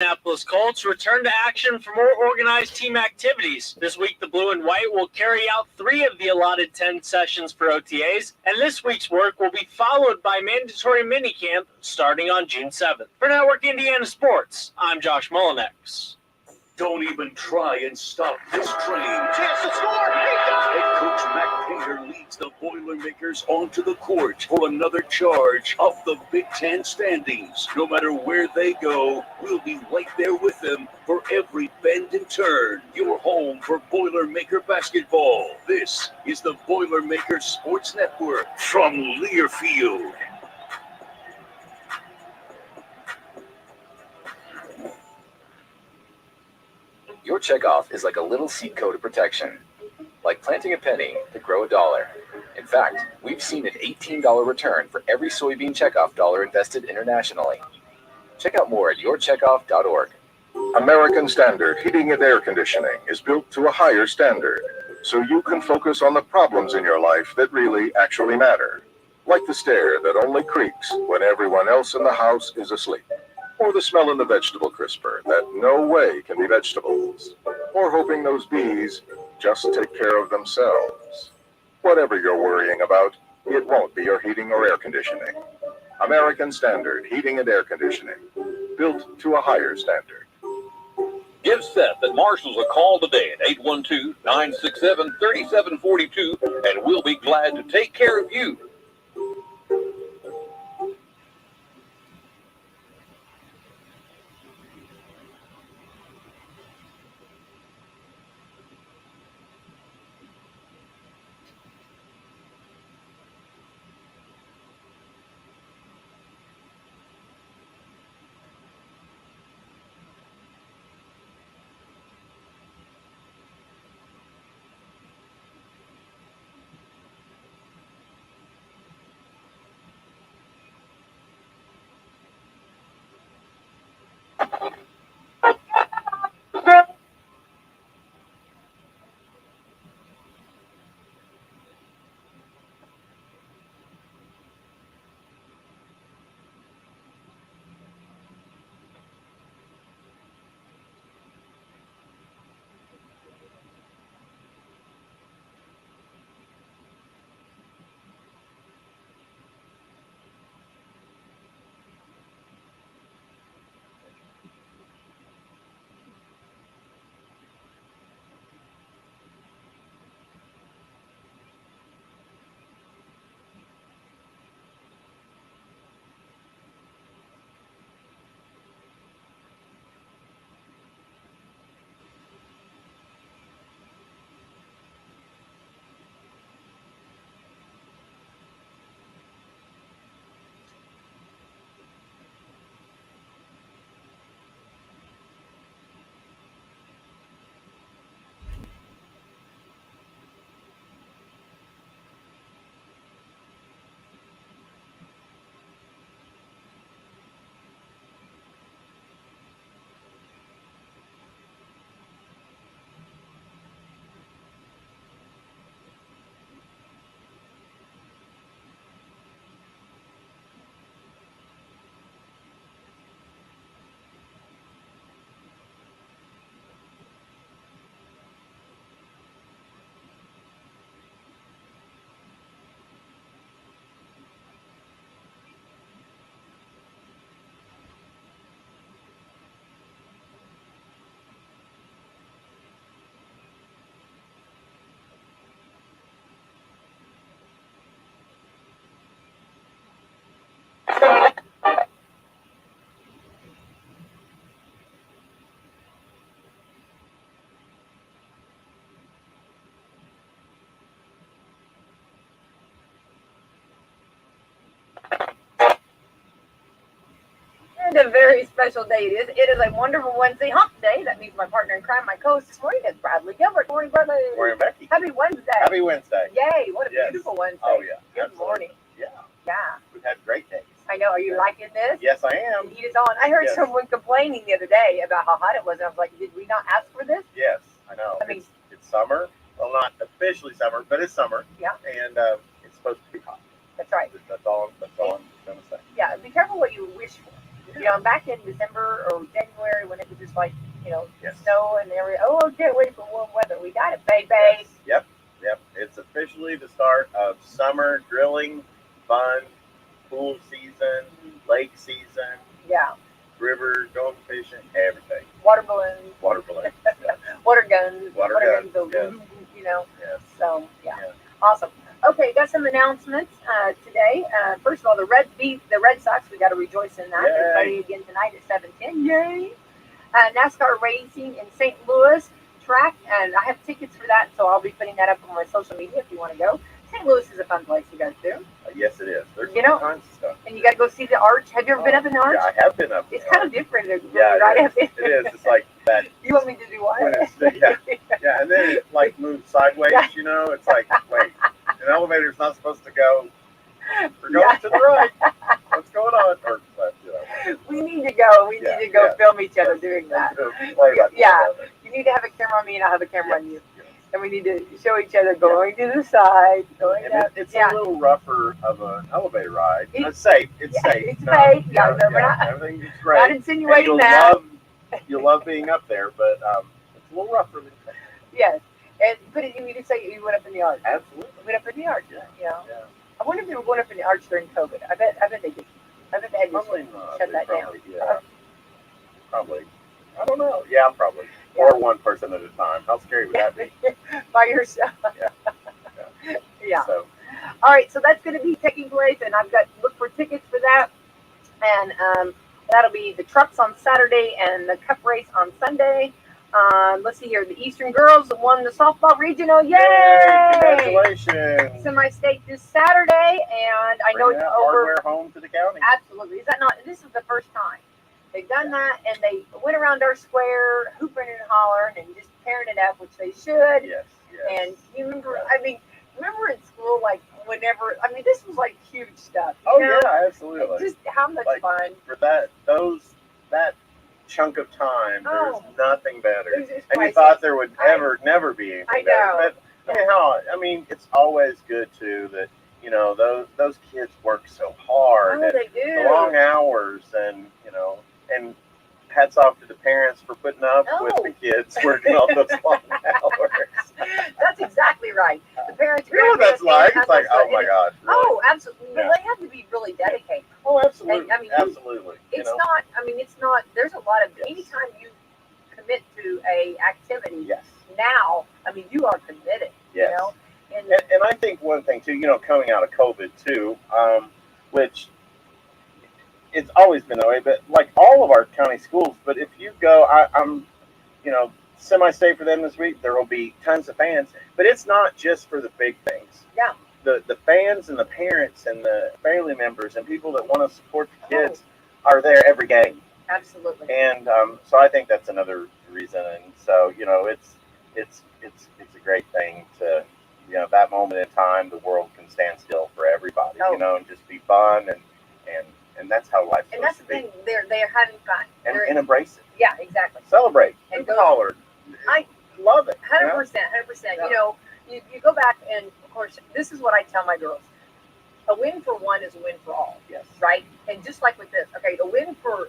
Indianapolis Colts return to action for more organized team activities. This week, the Blue and White will carry out 3 of the allotted 10 sessions for OTAs, and this week's work will be followed by mandatory minicamp starting on June 7th. For Network Indiana Sports, I'm Josh Mullinex. Don't even try and stop this train. Chance to score! Head coach Matt Painter leads the Boilermakers onto the court for another charge off the Big Ten standings. No matter where they go, we'll be right there with them for every bend and turn. Your home for Boilermaker basketball. This is the Boilermakers Sports Network from Learfield. Your checkoff is like a little seed coat of protection, like planting a penny to grow $1. In fact, we've seen an $18 return for every soybean checkoff dollar invested internationally. Check out more at yourcheckoff.org. American Standard Heating and Air Conditioning is built to a higher standard, so you can focus on the problems in your life that really actually matter, like the stair that only creaks when everyone else in the house is asleep. Or the smell in the vegetable crisper that no way can be vegetables. Or hoping those bees just take care of themselves. Whatever you're worrying about, it won't be your heating or air conditioning. American Standard Heating and Air Conditioning, built to a higher standard. Give Seth at Marshall's a call today at 812-967-3742, and we'll be glad to take care of you. And a very special day it is. It is a wonderful Wednesday hump day. That means my partner in crime, my co-host this morning is Bradley Gilbert. Good morning, Bradley. Good morning, Becky. Happy Wednesday. Happy Wednesday. Yay, what a beautiful Wednesday. Oh, yeah. Good Absolutely. morning. Yeah. Yeah. We've had great days. I know. Are you liking this? Yes, I am. The heat is on. I heard Yes. someone complaining the other day about how hot it was, and I was like, did we not ask for this? Yes, I know. I mean- it's summer. Well, not officially summer, but it's summer. Yeah. And it's supposed to be hot. That's right. That's all I'm going to say. Yeah, be careful what you wish for. You know, back in December or January when it like, Yes. snow and every. Oh, I can't wait for warm weather. We got it, baby. Yes. Yep. It's officially the start of summer grilling, fun, pool season, lake season, Yeah. river, going fishing, everything. Water balloons, Water balloons. Yeah. water guns, Water guns, guns, yes. Yes. So yeah. Yeah. Awesome. Okay, got some announcements today. First of all, the Red Sox. We got to rejoice in that. Yay. They're playing again tonight at 7:10. Yay! NASCAR racing in St. Louis track, and I have tickets for that, so I'll be putting that up on my social media if you want to go. St. Louis is a fun place to go to. Yes, it is. There's all kinds of stuff. And you got to go see the arch. Have you ever been up in the arch? Yeah, I have been up. It's kind of different. Yeah, right? it is. It's like that. You want me to do what? Yeah, and then it like moves sideways. It's like, wait, an elevator's not supposed to go. We're going to the right. What's going on? Or, We need to go. We need to go film each other doing that. Yeah. You need to have a camera on me, and I'll have a camera on you. And we need to show each other going to the side, going up. It's a little rougher of an elevator ride. It's safe. It's safe. It's safe. Everything's great. Not insinuating that. You'll love being up there, but it's a little rougher than that. Yes. But you just say you went up in the arch. Absolutely. Went up in the arch. Yeah. I wonder if they were going up in the arch during COVID. I bet they did. I bet they had to shut that down. Yeah. Probably. I don't know. Yeah, probably. Or one person at a time. How scary would that be? By yourself. Yeah. So. All right, so that's going to be taking place, and I've got to look for tickets for that. And that'll be the trucks on Saturday and the cup race on Sunday. Let's see here. The Eastern girls won the softball regional. Yay! Congratulations. Semi-state this Saturday, and I know it's over. Hardware home to the county. Absolutely. Is that not? This is the first time they've done that, and they went around our square, hooping and hollering, and just tearing it up, which they should. Yes. And you remember? I mean, remember in school, like whenever. I mean, this was like huge stuff. Yeah, absolutely. Just how much fun for that chunk of time. There's nothing better. And you thought there would never be anything better. But it's always good too that those kids work so hard. Oh, they do. The long hours, and hats off to the parents for putting up with the kids working all those long hours. That's exactly right. The parents. You know what that's like? It's like, oh my God. Really? Oh, absolutely. Yeah. Well, they have to be really dedicated. Oh, absolutely. And, absolutely. It's not. It's not. There's a lot of. Anytime you commit to a activity. Yes. Now, you are committed. Yes. And I think one thing too, coming out of COVID too, which it's always been that way, but like all of our county schools. But if you go, I'm semi-state for them this week. There will be tons of fans, but it's not just for the big things. Yeah. The fans and the parents and the family members and people that want to support the kids are there every game. Absolutely. And so I think that's another reason. And so it's a great thing to that moment in time, the world can stand still for everybody. And just be fun and that's how life's and that's the thing. They're having fun and embrace it. Yeah, exactly. Celebrate and go holler. I love it. 100%. You go back, and of course, this is what I tell my girls: a win for one is a win for all. Yes. Right. And just like with this, a win for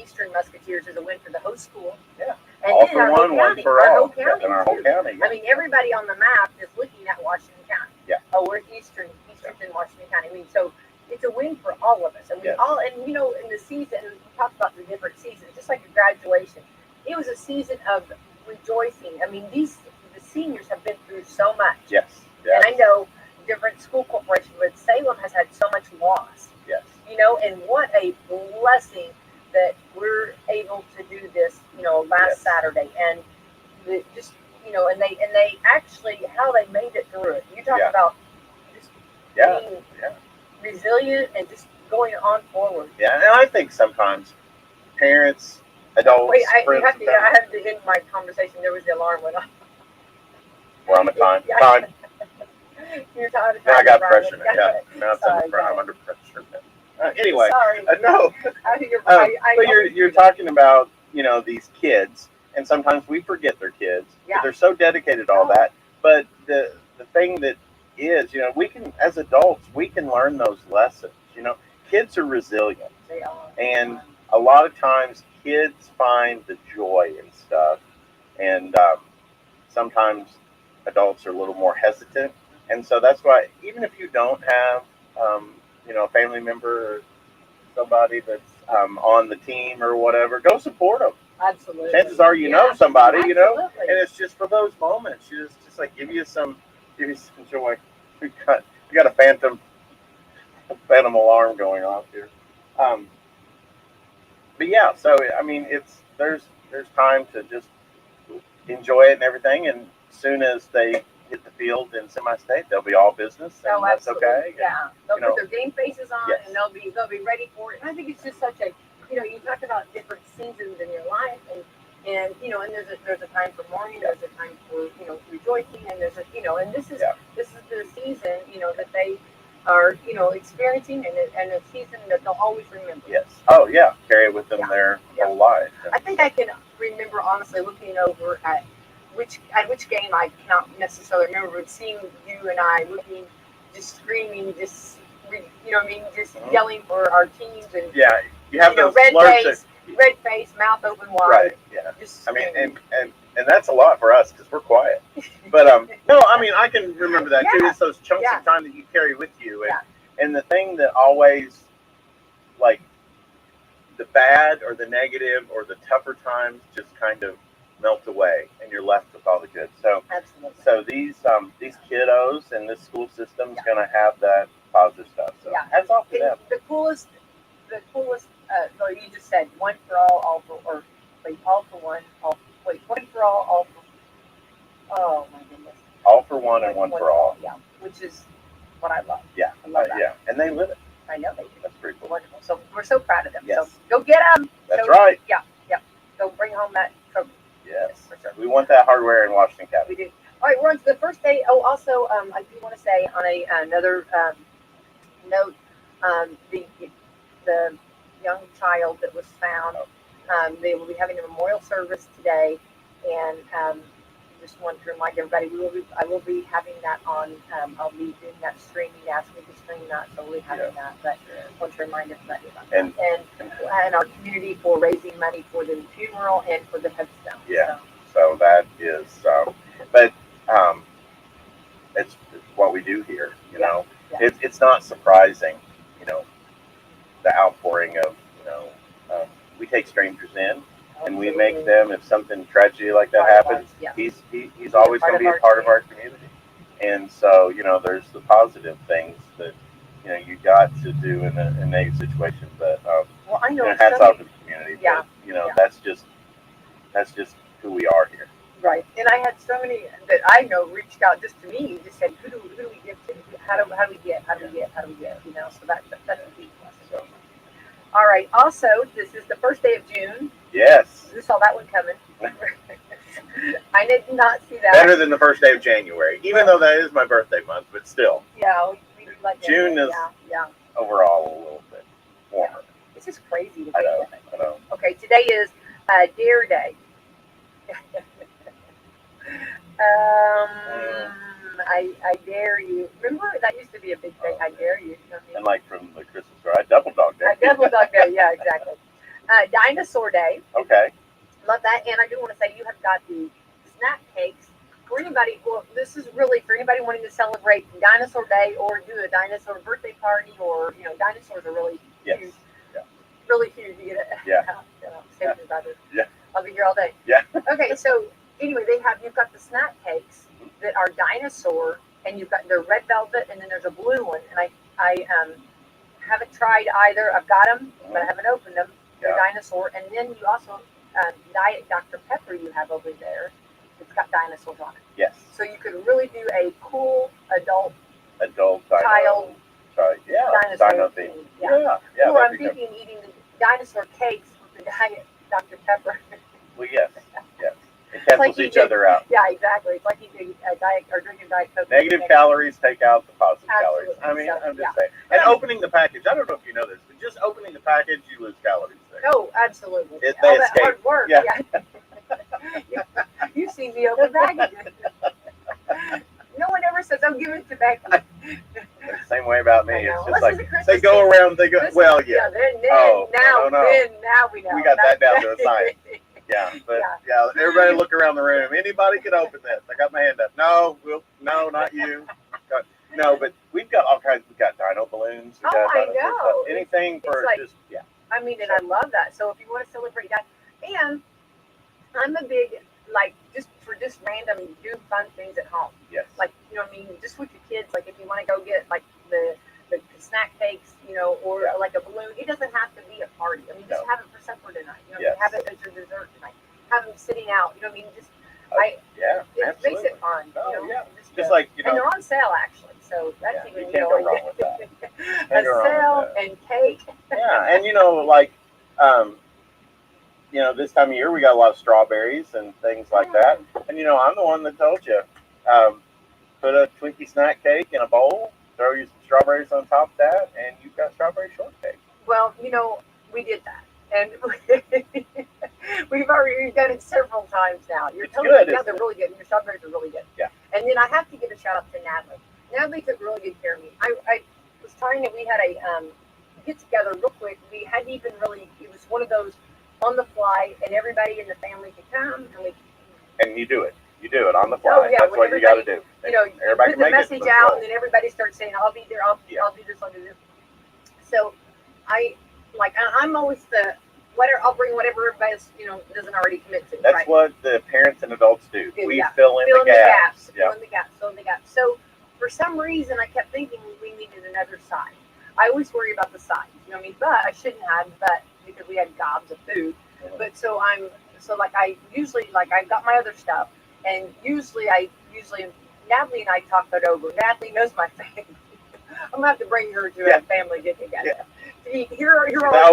Eastern Musketeers is a win for the host school. Yeah. And all then for one for our all. whole county. And our whole county. Yeah. Everybody on the map is looking at Washington County. Yeah. Oh, we're Eastern's in Washington County. So it's a win for all of us. And we all, and in the season, we talked about the different seasons, just like a graduation. It was a season of rejoicing. The seniors have been through so much. Yes. And I know different school corporations, but Salem has had so much loss. Yes. And what a blessing that we're able to do this, last Saturday. And and they actually, how they made it through it. You talk about just being resilient and just going on forward. Yeah, and I think sometimes parents, adults, Wait, I have to end my conversation. There was the alarm went off. We're on the time. Time. You're tired of I got Brian. pressure. Now I'm under pressure. Anyway, sorry. No. But you're talking about these kids, and sometimes we forget they're kids. Yeah. But they're so dedicated to all that. But the thing that is, we can, as adults, we can learn those lessons. Kids are resilient. They are. And a lot of times kids find the joy in stuff, and sometimes adults are a little more hesitant, and so that's why even if you don't have a family member or somebody that's on the team or whatever, go support them. Absolutely. Chances are you know somebody, absolutely. and it's just for those moments. You just like give you some joy. We got a phantom alarm going off here. But yeah, so I mean, there's time to just enjoy it and everything, and as soon as they hit the field in semi-state, they'll be all business, and that's okay. Yeah, they'll put their game faces on, yes. and they'll be ready for it. And I think it's just such a, you talk about different seasons in your life, and there's a time for mourning, there's a time for rejoicing, and there's and this is the season that they are experiencing, and a season that they'll always remember. Yes. Oh yeah, carry it with them their whole life. I think I can remember honestly looking over at which game I cannot necessarily remember, but seeing you and I looking, just screaming, just just yelling for our teams, and you have those red face, mouth open wide. Right. Yeah. Just I mean, and that's a lot for us because we're quiet. But no, I mean I can remember that too. It's those chunks of time that you carry with you, and the thing that always, like, the bad or the negative or the tougher times just kind of melt away, and you're left with all the good. So absolutely. So these kiddos and this school system is going to have that positive stuff. So hats off to them. The coolest. So you just said one for all for one, one for all for. Oh my goodness. All for one and one for all. Yeah, which is what I love. Yeah, I love that. Yeah, and they live it. I know they do. That's pretty cool. Wonderful. So we're so proud of them. Yes. So go get them. That's right. Yeah. So bring home that trophy. Yes, for sure. We want that hardware in Washington County. We do. All right, we're on to the first day. Oh, also, I do want to say on another note, the young child that was found, they will be having a memorial service today, and just want to remind everybody, I will be having that on. I'll be doing that streaming. Ask me to stream that, so we'll be having that. But I want to remind everybody about that. And our community for raising money for the funeral and for the headstone. Yeah. So that is, but it's what we do here. It's not surprising. The outpouring of we take strangers in. And we make them, if something tragedy like that happens, he's always going to be a part of our community. And so, there's the positive things that, you got to do in a negative situation. But I know hats off to the community. Yeah. But, that's just who we are here. Right. And I had so many that I know reached out just to me, just said, who do we give to? How do we get? So that's a big blessing. So. All right. Also, this is the first day of June. Yes. You saw that one coming. I did not see that. Better than the first day of January, even though that is my birthday month, but still. Yeah, we like June is overall a little bit warmer. It's just crazy to I know. Okay, today is Dare Day. I dare you. Remember that used to be a big thing. I dare you. And like from the Christmas story, I double dog dare. Double dog dare. Yeah, exactly. Dinosaur Day. Okay. Love that. And I do want to say you have got the snack cakes for anybody. Well, this is really for anybody wanting to celebrate Dinosaur Day or do a dinosaur birthday party, or dinosaurs are really huge. Yeah. Really huge. You get it. Yeah. Yeah. I'll be here all day. Yeah. Okay, so anyway, you've got the snack cakes that are dinosaur, and you've got the red velvet, and then there's a blue one. And I haven't tried either. I've got them, but I haven't opened them. They're dinosaur, and then you also Diet Dr. Pepper you have over there. It's got dinosaurs on it. Yes. So you could really do a cool adult child. Dino theme. Yeah. Or I'm thinking eating the dinosaur cakes with the Diet Dr. Pepper. Well, yes. It cancels each other out. Yeah, exactly. It's like eating diet or drinking Diet Coke. Negative calories take out the positive calories. I mean, I'm just saying. And opening the package, I don't know if you know this, but just opening the package, you lose calories there. Oh, absolutely. They All that escape. hard work. Yeah. You've seen me open packages. No one ever says, "Oh, give it to Becky." same way about me. I know. It's just Unless like it's a Christmas they go tree. around. They go. Christmas- Well, yeah. Then Oh, now, no. then now we know. We got that down to a science. Yeah, but yeah. Everybody look around the room. Anybody could open this. I got my hand up. No, not you. No, but we've got all kinds. We got dino balloons. We got I dinosaur know. stuff. Anything for like- just I mean, and I love that. So if you want to celebrate that, and I'm a big just random do fun things at home. Yes. Like, you know what I mean, just with your kids, like if you want to go get like the snack cakes, you know, or like a balloon, it doesn't have to be a party. I mean, just have it for supper tonight. You know, Yes. have it as your dessert tonight. Have them sitting out. You know what I mean? Just Yeah, it absolutely. makes it fun. Oh, you know? yeah. Just like, you and know, they're on sale actually, so that's Yeah, even you can't go wrong with that. a Can't go wrong with sale that. and cake. yeah, and you know, like, you know, this time of year we got a lot of strawberries and things like that. And you know, I'm the one that told you, put a Twinkie snack cake in a bowl, throw you some strawberries on top of that, and you've got strawberry shortcake. Well, you know, we did that, and we've done it several times now. You're It's totally, good, yeah, isn't they're really good. Your strawberries are really good. Yeah. And then I have to give a shout out to Natalie. Natalie took really good care of me. I was trying to. We had a get together real quick. We hadn't even really. It was one of those on the fly, and everybody in the family could come, and we. And you do it. You do it on the fly. Oh, yeah, That's when what you got to do. You know, you Everybody put the can make it. message Let's out, roll. and then everybody starts saying, "I'll be there. I'll do this. I'll do this." So, I'm always the whatever. I'll bring whatever everybody's doesn't already commit to. That's right? what the parents and adults do. We Yeah. fill in Fill the in gaps. Fill in the gaps. So for some reason, I kept thinking we needed another side. I always worry about the sides, you know what I mean? But I shouldn't have, but because we had gobs of food. But I usually I've got my other stuff, and usually Natalie and I talk that over. Natalie knows my family. I'm gonna have to bring her to a family get together. Yeah. Here are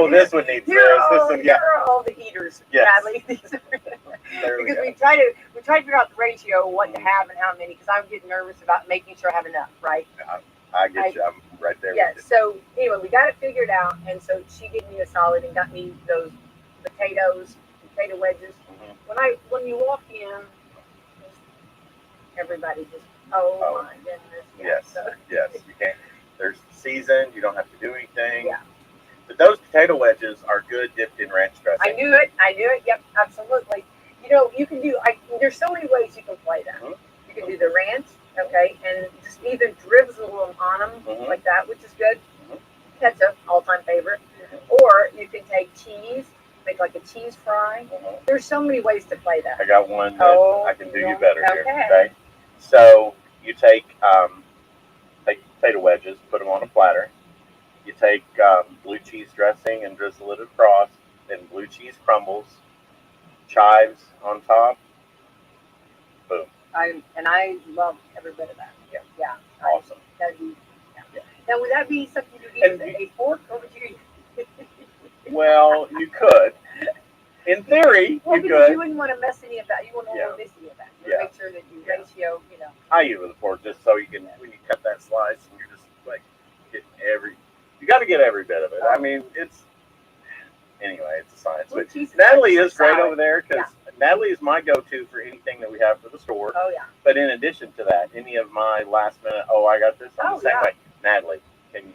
This one needs this. This one, here are all the eaters, Yes. Natalie. There we Because go. we try to figure out the ratio of what to have and how many, because I'm getting nervous about making sure I have enough, right? I get you. I'm right there Yeah. with So anyway, we got it figured out, and so she gave me a solid and got me those potato wedges. you. When you walk in, everybody just my goodness. Yeah. Yes. So, Yes. You can't. There's seasoned. You don't have to do anything. Yeah. But those potato wedges are good dipped in ranch dressing. I knew it. Yep, absolutely. You know, you can do. There's so many ways you can play that. Mhm. You can do the ranch, okay, and just either drizzle them on them like that, which is good. Mhm. Ketchup, all-time favorite. Or you can take cheese, make like a cheese fry. Mhm. There's so many ways to play that. I got one that I can do you better here. Okay. Okay. So you take potato wedges, put them on a platter. You take blue cheese dressing and drizzle it across. Then blue cheese crumbles, chives on top. Boom. I love every bit of that. Yeah. Yeah. Awesome. That'd be. Yeah. Now, would that be something you eat And with a fork, or would you? Well, you could. In theory, Well, you because could. you wouldn't want to mess any of that. You wouldn't want to miss any of that. You Yeah. make sure that you Yeah. ratio, I eat it with a fork just so you can, when you cut that slice, and you're just like getting you got to get every bit of it. I mean, it's a science. Blue But cheese Natalie is is great salad. over there because Natalie is my go-to for anything that we have for the store. Oh yeah. But in addition to that, any of my last minute, I got this. I'm the same way. Natalie, can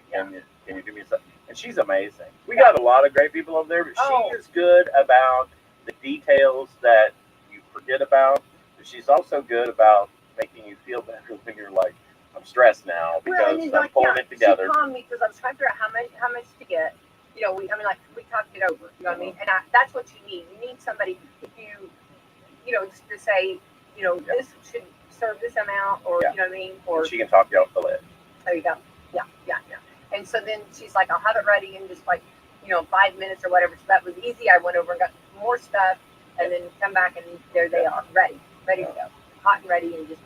you do me something? And she's amazing. We got a lot of great people over there, but she is good about the details that you forget about. But she's also good about making you feel better when you're like, I'm stressed now because I'm pulling it together. She calmed me because I was trying to figure out how much to get. You know, we talked it over. You know what I mean? And that's what you need. You need somebody if just to say, this should serve this amount, or you know what I mean, or she can talk you off the lid. there you go. Yeah. And so then she's like, I'll have it ready in just 5 minutes or whatever. So that was easy. I went over and got more stuff, and then come back and there they are, ready to go, hot and ready, and just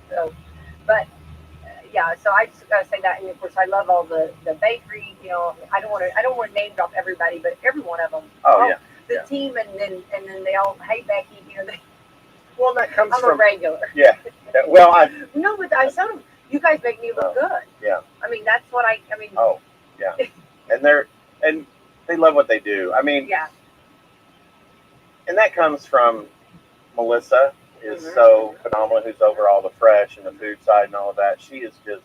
So, but. So I just gotta say that, and of course I love all the bakery. I don't want to name drop everybody, but every one of them. The team, and then they all, hey Becky, Well, that comes I'm from a regular. Yeah. Well, No, but I saw them. You guys make me look good. Yeah. I mean, that's what I mean. Oh, yeah. And they love what they do. I mean, Yeah. And that comes from Melissa. Is so phenomenal, who's over all the fresh and the food side and all of that. She is just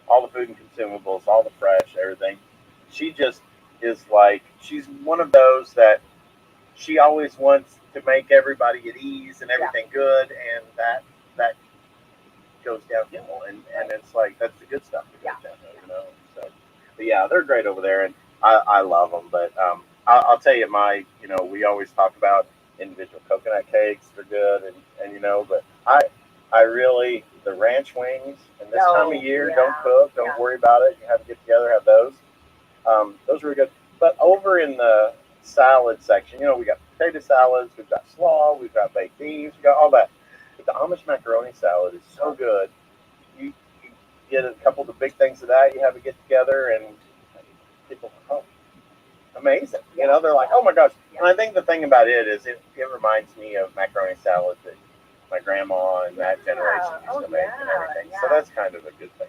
all the food and consumables, all the fresh, everything. She just is like, she's one of those that she always wants to make everybody at ease and everything good, and that goes downhill, and it's like that's the good stuff that goes downhill, you know. So, but yeah, they're great over there, and I love them. But I'll tell you, we always talk about individual coconut cakes. They're good, and you know, but I really the ranch wings, and this time of year, don't cook, don't worry about it. You have to get together, have those. Those are good. But over in the salad section, you know, we got potato salads, we've got slaw, we've got baked beans, we've got all that. But the Amish macaroni salad is so good. You get a couple of the big things of that, you have it get together, and people, oh, amazing. You know, they're like, oh my gosh. And I think the thing about it is it reminds me of macaroni salad that my grandma and that generation used to make and everything. So that's kind of a good thing.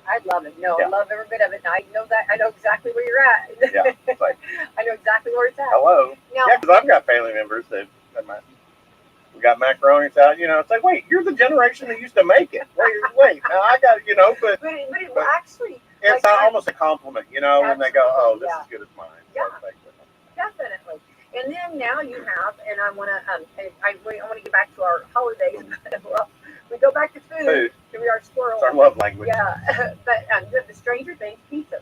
I love it. No, I love every bit of it. And I know that. I know exactly where you're at. Yeah, it's like, I know exactly where it's at. hello. Now, yeah, because I've got family members that we got macaroni salad. You know, it's like, wait, you're the generation that used to make it. Wait. Now I got, you know, but it will actually. It's like, almost a compliment, you know, when they go, oh, this is good as mine. Yeah, definitely. And then now you have, and I want to get back to our holidays. Well, we go back to food. Here we are, squirrels. It's our love language. Yeah, but the Stranger Things pizza.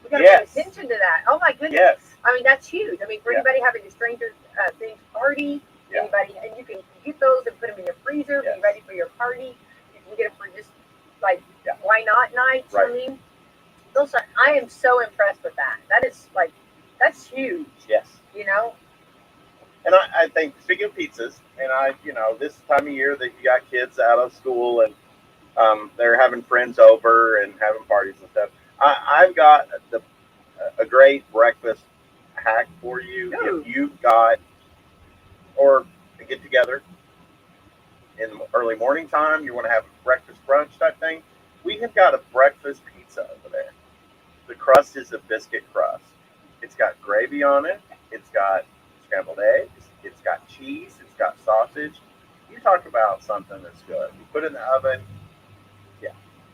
We got to yes. pay attention to that. Oh my goodness. Yes. I mean, that's huge. I mean, for anybody having a Stranger Things party, anybody, and you can get those and put them in your freezer, be ready for your party. You can get them for just like why not nights. Right. I mean, I am so impressed with that. That is like, that's huge. Yes. You know. And I think, speaking of pizzas, and you know, this time of year that you got kids out of school and they're having friends over and having parties and stuff, I've got a great breakfast hack for you. Ooh. If you've got, or a get together in the early morning time, you want to have a breakfast brunch type thing, we have got a breakfast pizza over there. The crust is a biscuit crust. It's got gravy on it. It's got scrambled eggs, it's got cheese, it's got sausage. You talk about something that's good. You put it in the oven,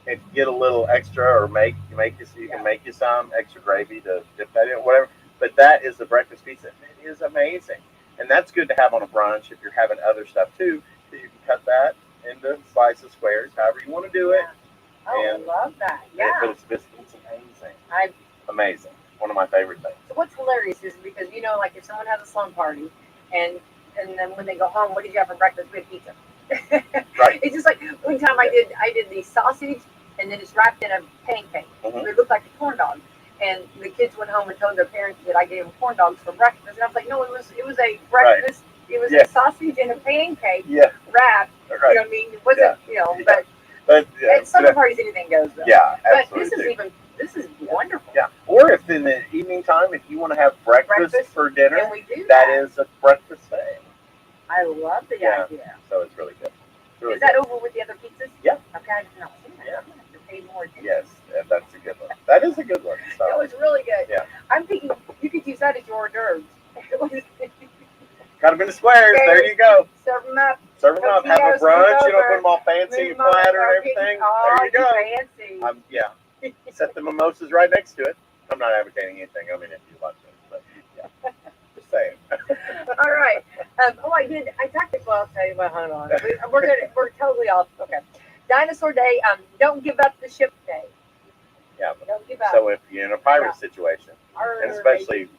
and get a little extra, or make it so you can make you some extra gravy to dip that in, whatever. But that is the breakfast pizza. It is amazing, and that's good to have on a brunch if you're having other stuff too. So you can cut that into slices, squares, however you want to do it. Oh, and I love that. Yeah, but it's amazing. Amazing. One of my favorite things. So what's hilarious is because, you know, like if someone has a slum party and then when they go home, what did you have for breakfast? We had pizza. Right. It's just like one time I did the sausage and then it's wrapped in a pancake. Mm-hmm. It looked like a corn dog. And the kids went home and told their parents that I gave them corn dogs for breakfast. And I was like, no, it was a breakfast. Right. It was a sausage and a pancake wrapped. Right. You know what I mean? It wasn't, you know, but at slumber parties anything goes though. Yeah, absolutely. But this is wonderful. Yeah. Or if in the evening time, if you want to have breakfast for dinner, and we do that is a breakfast thing. I love the idea. So it's really good. Is that over with the other pizzas? Yeah. Okay, I didn't know. Yeah. I'm gonna have to pay more attention. Yes, that's a good one. That is a good one. So. That was really good. Yeah. I'm thinking you could use that as your hors d'oeuvres. Cut them into squares. Okay. There you go. Serve them up. Serve them up. Have a brunch. You know, put them all fancy, platter, and everything. Oh, there you go. Fancy. Yeah. Set the mimosas right next to it. I'm not advocating anything. I mean, if you want to, but yeah. Just saying. All right. I did. I talked to. Well, I'll tell you what. Hold on. We're totally off. Okay. Dinosaur Day. Don't give up the ship day. Yeah. Don't give up. So if you're in a pirate situation, and especially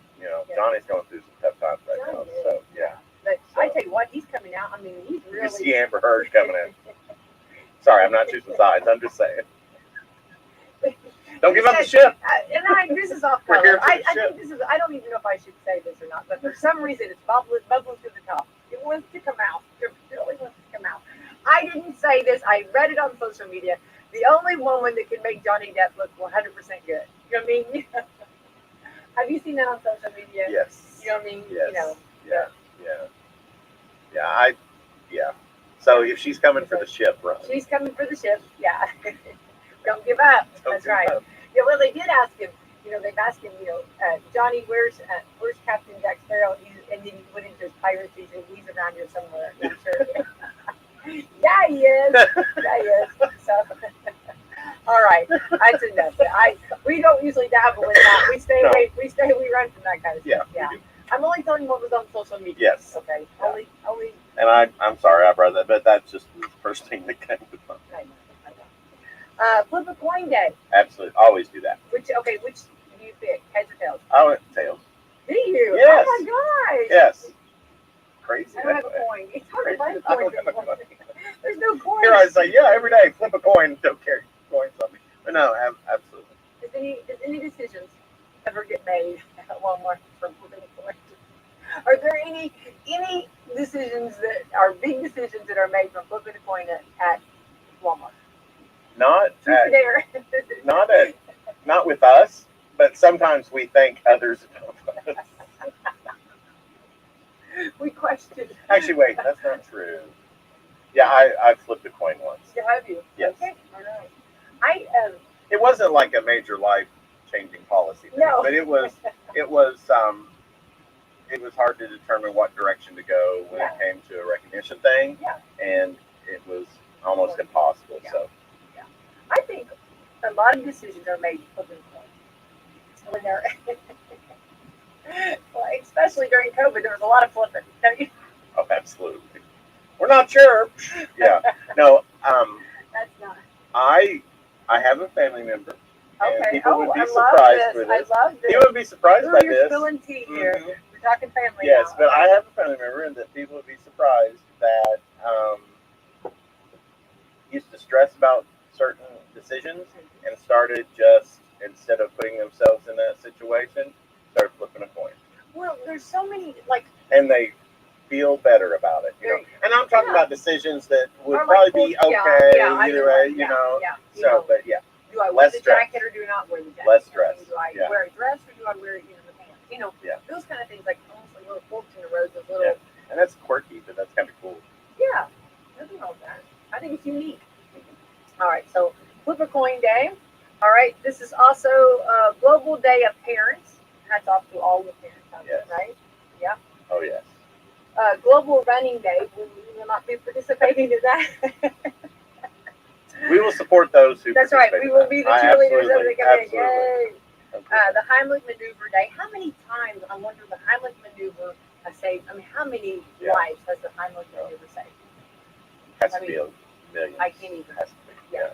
Johnny's going through some tough times right now. So yeah. But I tell you what, he's coming out. I mean, he's really. You see Amber Heard coming in. Sorry, I'm not choosing sides. I'm just saying. Don't give up the ship. This is off color. I think this is. I don't even know if I should say this or not, but for some reason it's bubbling to the top. It wants to come out. It really wants to come out. I didn't say this. I read it on social media. The only woman that can make Johnny Depp look 100% good. You know what I mean? Have you seen that on social media? Yes. You know what I mean? Yes. You know. Yeah. So if she's coming for the ship, right? She's coming for the ship. Yeah. Don't give up. That's right. Yeah, well, they did ask him. You know, they've asked him. Johnny, where's Captain Jack Sparrow? And then he went into his piracy. And he's around here somewhere. I'm sure. Yeah, he is. So, All right, that's enough. We don't usually dabble in that. We stay No. away. We run from that kind of Yeah, stuff. Yeah. we do. I'm only telling you what was on social media. Yes. Okay. Yeah. Only. And I'm sorry I brought that, but that's just the first thing that came to mind. I know. Flip a coin day. Absolutely, always do that. Which do you pick? Heads or tails? I went tails. Do you? Yes. Oh my gosh. Yes. Crazy. I don't have a coin. It's hard to find I coins don't have a anymore. coin. There's no coins. Here I say, yeah, every day flip a coin. Don't carry coins on me. But no, absolutely. Does any decisions ever get made at Walmart from flipping a coin? Are there any decisions that are big decisions that are made from flipping a coin at Walmart? Not There. not with us, but sometimes we think others of us. We question. Actually, wait, that's not true. Yeah, I flipped a coin once. Have you? Yes. Okay. All right. It wasn't like a major life-changing policy thing, No. but it was hard to determine what direction to go when it came to a recognition thing, Yeah. and it was almost impossible. Yeah. So I think a lot of decisions are made flipping coins when they're. Well, especially during COVID, there was a lot of flipping. Don't you? oh, absolutely. We're not sure. Yeah. No. That's not. I have a family member. And Okay. people would be I surprised love with this. this. I love this. He would be surprised by You're this. spilling tea here. Mhm. We're talking family Yes, now. but I have a family member, and that people would be surprised that used to stress about certain decisions and started just instead of putting themselves in that situation, started flipping a coin, Well, there's so many and they feel better about it. You know, and I'm talking about decisions that would probably be okay either way. You know, so but yeah, do I wear less the stress. jacket or do I not wear the jacket? Less stress. Do I Yeah. wear a dress or do I wear it in the pants? You know, Yeah. those kind of things, like almost like little forks in the road, those little. Yeah. And that's quirky, but that's kind of cool. Yeah, nothing wrong with that. I think it's unique. All right, so flip a coin day. All right, this is also Global Day of Parents. Hats off to all the parents out there, Yes. right? Yeah. Oh yes. Global Running Day. We will not be participating in that. We will support those who. That's right. We will be the cheerleaders as they come in. Absolutely. Yay! The Heimlich Maneuver Day. How many times, I wonder, the Heimlich Maneuver has saved? I mean, how many lives has the Heimlich Maneuver saved? Has to be a million. I can't even. Has to be. Yeah.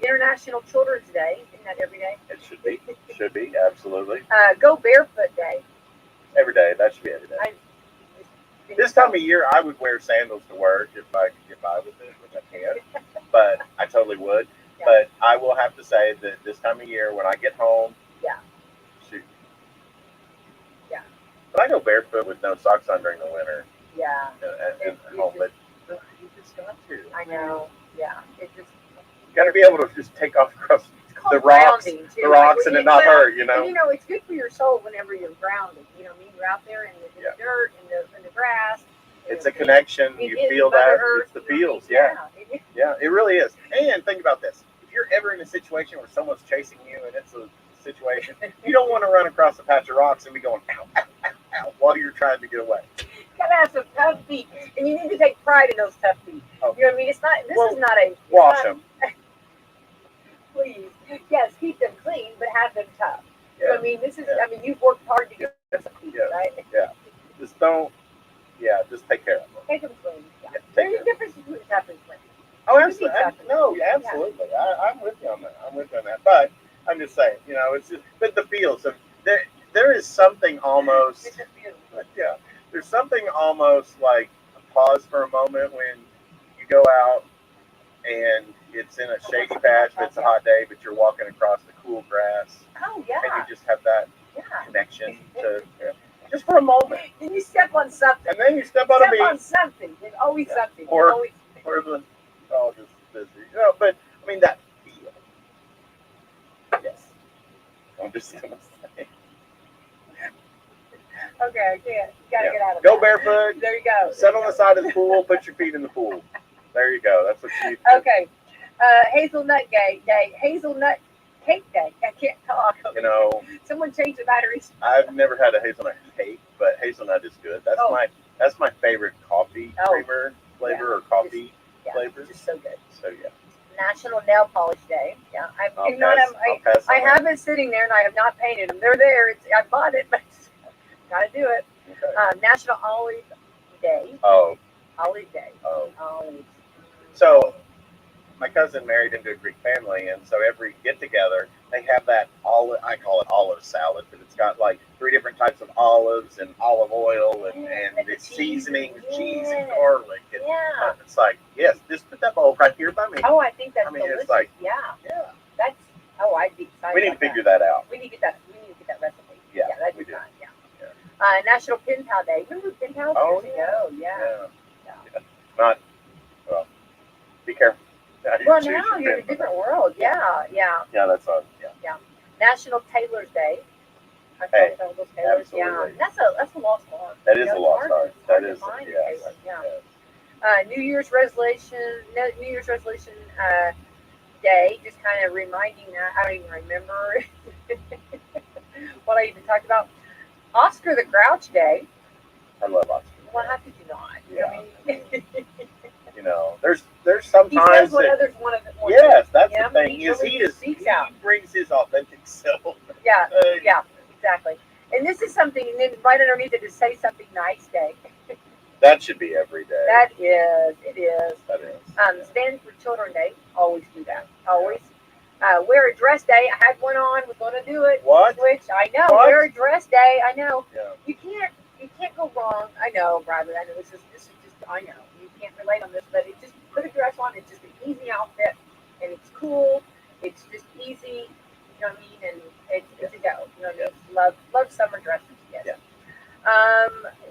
International Children's Day. Isn't that every day? It should be. Should be. Absolutely. Go Barefoot Day. Every day. That should be every day. This time of year, I would wear sandals to work if I could get by with it, which I can't. But I totally would. Yeah. But I will have to say that this time of year, when I get home, shoot. Yeah. But I go barefoot with no socks on during the winter Yeah. at home. But you just got to. I know. Yeah. It just. You got to be able to just take off across It's called the rocks, grounding, too. and it not hurt. You know. And it's good for your soul whenever you're grounded. You know what I mean? You're out there in the dirt, in the grass. It's a connection. You feel that. It's the feels. Yeah. It Yeah, it really is. And think about this. If you're ever in a situation where someone's chasing you and it's a situation, you don't want to run across a patch of rocks and be going, ow, ow, ow, ow, while you're trying to get away. You gotta have some tough feet. And you need to take pride in those tough feet. Oh. You know what I mean? It's not, this is not a. Wash them. Please. Yes, keep them clean, but have them tough. You know what I mean? This is, Yeah. I mean, you've worked hard to get some feet, Yeah. right? Just don't, just take care of them. Take them clean. Yeah. Yeah, take There's care. a difference between tough and clean. Oh, You absolutely. can be tough. No, yeah, absolutely. I'm with you on that. But I'm just saying, it's just, but the feels of there is something almost, It's just beautiful. yeah, there's something almost like a pause for a moment when you go out and it's in a shady patch, but it's a hot day, but you're walking across the cool grass Oh, yeah. and you just have that Yeah. connection to, just for a moment. Then you step on something. And then you step on a Step on beach something. There's always Yeah. something. Or- There's always, where the dog is busy. But I mean that feel. Yes. I'm just gonna say. okay, I can't. You gotta get out of Go that. barefoot, There you go. sit on the side of the pool, put your feet in the pool. There you go. That's what you do. Okay. Hazelnut day. Hazelnut cake day. I can't talk. Someone changed the batteries. I've never had a hazelnut cake, but hazelnut is good. That's my favorite coffee Oh. flavor or coffee Yeah, flavor. just so good. So yeah. National Nail Polish Day. Yeah, I'll do not pass- have. I'll pass on I that. have it sitting there, and I have not painted them. They're there. I bought it, but gotta do it. Okay. National Olive Day. Oh, Olive Day. oh. Olives. So my cousin married into a Greek family, and so every get together they have that olive. I call it olive salad, but it's got like 3 different types of olives and olive oil and And the cheese. seasonings, cheese and Yes. garlic. And Yeah. it's like, yes, just put that bowl right here by me. Oh, I think that's I mean, it's delicious. like- yeah. Yeah, That's. Oh, I'd be excited. we need to about figure that out. We need to get that. We need to get that recipe. Yeah, that'd we be do. fun. Yeah. Yeah. National Pen Pal Day. Remember Pen Pals Oh, years ago? Yeah. Yeah. Not well. Be careful. How you Well, choose now your you're in a pen. different world. Yeah. Yeah, that's on. Yeah. National Tailor's Day. I Hey, thought those tailors. Yeah. absolutely. That's a lost art. That is You a know, lost it's art. it's That hard is. to find a Yes. tailor. Yeah. Yes. New Year's resolution. No, New Year's resolution day. Just kind of reminding that I don't even remember what I even talked about. Oscar the Grouch Day. I love Oscar. Well, how could you not? You know what I mean? You know, there's He sometimes says what that, others want to. yes, that's Yeah, the thing. he Is really he speaks out. brings his authentic self. Yeah, Uh, yeah, exactly. And this is something, and then right underneath it is say something nice day. That should be every day. It is. That is. Stand for Children Day. Always do that. Always. Wear a dress day. I had one on. Was going to do it. What? Switch. I know. What? Wear a dress day. I know. Yeah. You can't go wrong. I know, Bradley. I know this is just. I know you can't relate on this, but it just put a dress on. It's just an easy outfit, and it's cool. It's just easy. You know what I mean? And it's a go. You know what I mean? Love summer dresses. Yes. Yeah.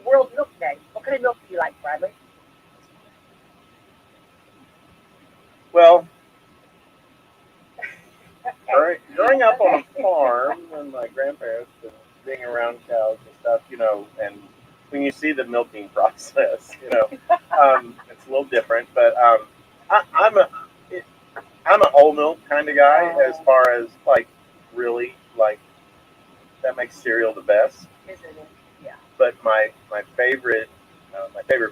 World Milk Day. What kind of milk do you like, Bradley? Well, growing up on a farm and my grandparents and being around cows and stuff, you know, and when you see the milking process, you know, it's a little different. But I'm a whole milk kind of guy as far as like really like that makes cereal the best. Isn't it? Yeah. But my favorite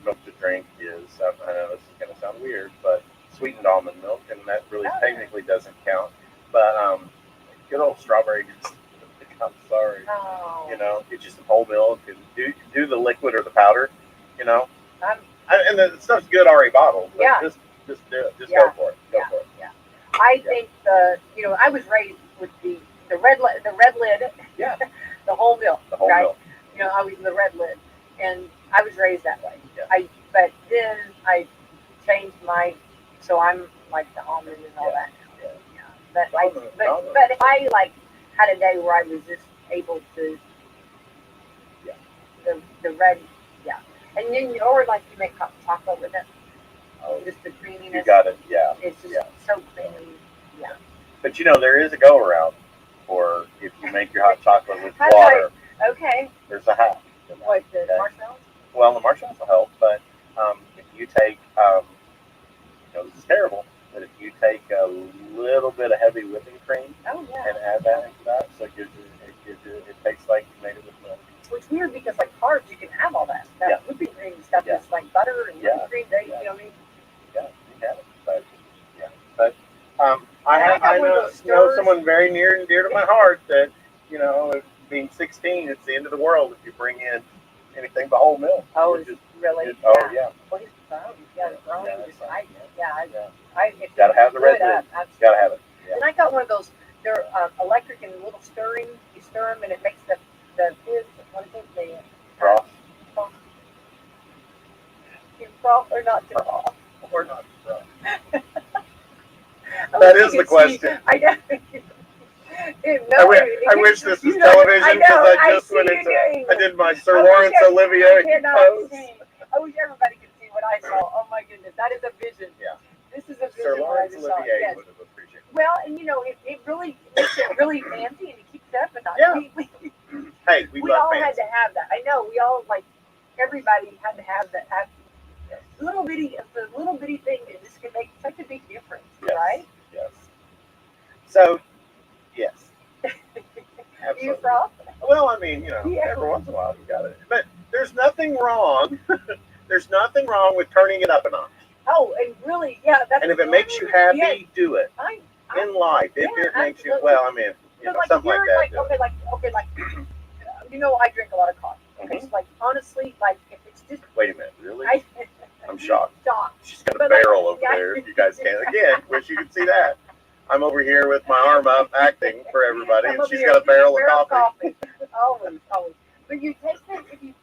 milk to drink is I know this is going to sound weird, but sweetened almond milk, and that really technically doesn't count. But good old strawberry. I'm sorry. Oh. You know, get you some whole milk and do the liquid or the powder. You know, and the stuff's good already bottled. But Yeah. Just do it. Just go for it. Go for it. Yeah. I think I was raised with the red lid. Yeah. The whole milk. The whole right? milk. You know, always the red lid, and I was raised that way. Yeah. But then I changed so I'm like the almond and all that. Yeah. Yeah. But Almond. but if I like had a day where I was just able to, the red, and then or like you make hot chocolate with it, Oh, just the creaminess. you got it. Yeah. It's just Yeah. so creamy. Yeah. But you know, there is a go around for if you make your hot chocolate with How do water. Okay. There's a hack. What the Okay. marshmallows? Well, the marshmallows will help, but if you take, this is terrible, but if you take a little bit of heavy whipping cream Oh yeah. and add that into that, so it tastes like you made it with milk. Which is weird because like carbs you can have all that. That Yeah. whipping cream stuff Yeah. is like butter and Yeah. whipping cream. They, Yeah. You know what I mean? Yeah, you have it. But I I got one of know those know stirrers. someone very near and dear to my heart that, being 16, it's the end of the world if you bring in anything but whole milk. Oh, It's just- really? oh, yeah. Well, he's grown. Yeah, he's grown. Yeah, Just, that's I, fine. yeah, Yeah. if Gotta have the you red blew it lid. up, absolutely. Gotta have it. Yeah. And I got one of those. They're electric and little stirring. You stir them and it makes the fizz. What is it? The Froth. froth. You froth or not to froth? Or not. Froth. I That wish is you the could see- question. I know. Dude, I wish this was television because I just went into. I did my Sir I Lawrence wish I Olivier cannot pose. see. I wish everybody could see what I saw. Oh my goodness, that is a vision. Yeah. This is a vision. Sir what I Lawrence just saw. Olivier Yes. would have appreciated. Well, and it really makes it really fancy and it keeps it up and Yeah. Hey, we we love all had fans. to have that. I know we all everybody had to have that. Little bitty thing that just can make such a big difference, Yes. right? Yes. So, yes. Do you Absolutely. froth? Well, I mean, Yeah. every once in a while you got it. But there's nothing wrong. There's nothing wrong with turning it up a notch. Oh, and really, yeah. That's And if it makes you happy, yeah, do it in life. If yeah, it makes you, absolutely. well, I mean, But something like that. okay, I drink a lot of coffee. Okay, so like honestly, like if it's just Wait a minute, really? I, I'm shocked. shocked. She's got a But barrel like, over there. If you guys can't, again, wish you could see that. I'm over here with my arm up, acting for everybody, I'm and over she's here, got a barrel of coffee. Always. But you taste it if you,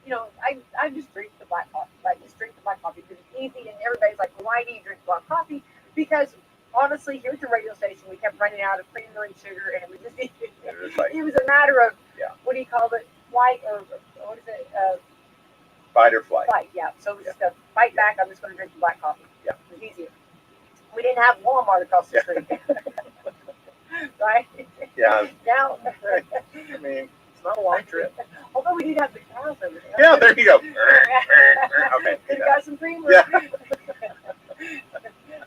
I just drink the black coffee. Like, just drink the black coffee because it's easy. And everybody's like, well, why do you drink black coffee? Because honestly, here at the radio station, we kept running out of creamer and sugar, and it was just, it was a matter of, what do you call it? Flight or what is it? Fight or flight. Fight, yeah. So it was just a fight back. I'm just going to drink the black coffee. Yeah. It was easier. We didn't have Walmart across the street. Right? Yeah. Now, I mean, it's not a long trip. although we did have the cows over there. Yeah, there you go. Okay. They got some creamer. Yeah.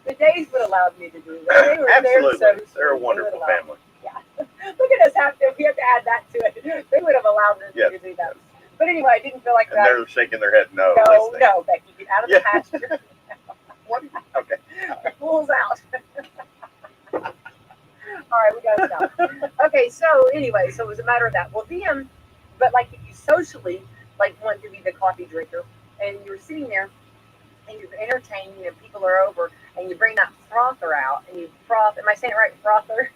The days would allow me to do that. They were Absolutely. there, so They're a wonderful family. Yeah. Look at us we have to add that to it. They would have allowed us to do that. But anyway, I didn't feel like And that. they're shaking their head no. No, Becky, get out of the pasture. Okay. Rules out. All right, we gotta stop. Okay, so anyway, so it was a matter of that. Well, then, but like if you socially want to be the coffee drinker, and you're sitting there and you're entertaining, and people are over, and you bring that frother out, and you froth. Am I saying it right? Frother.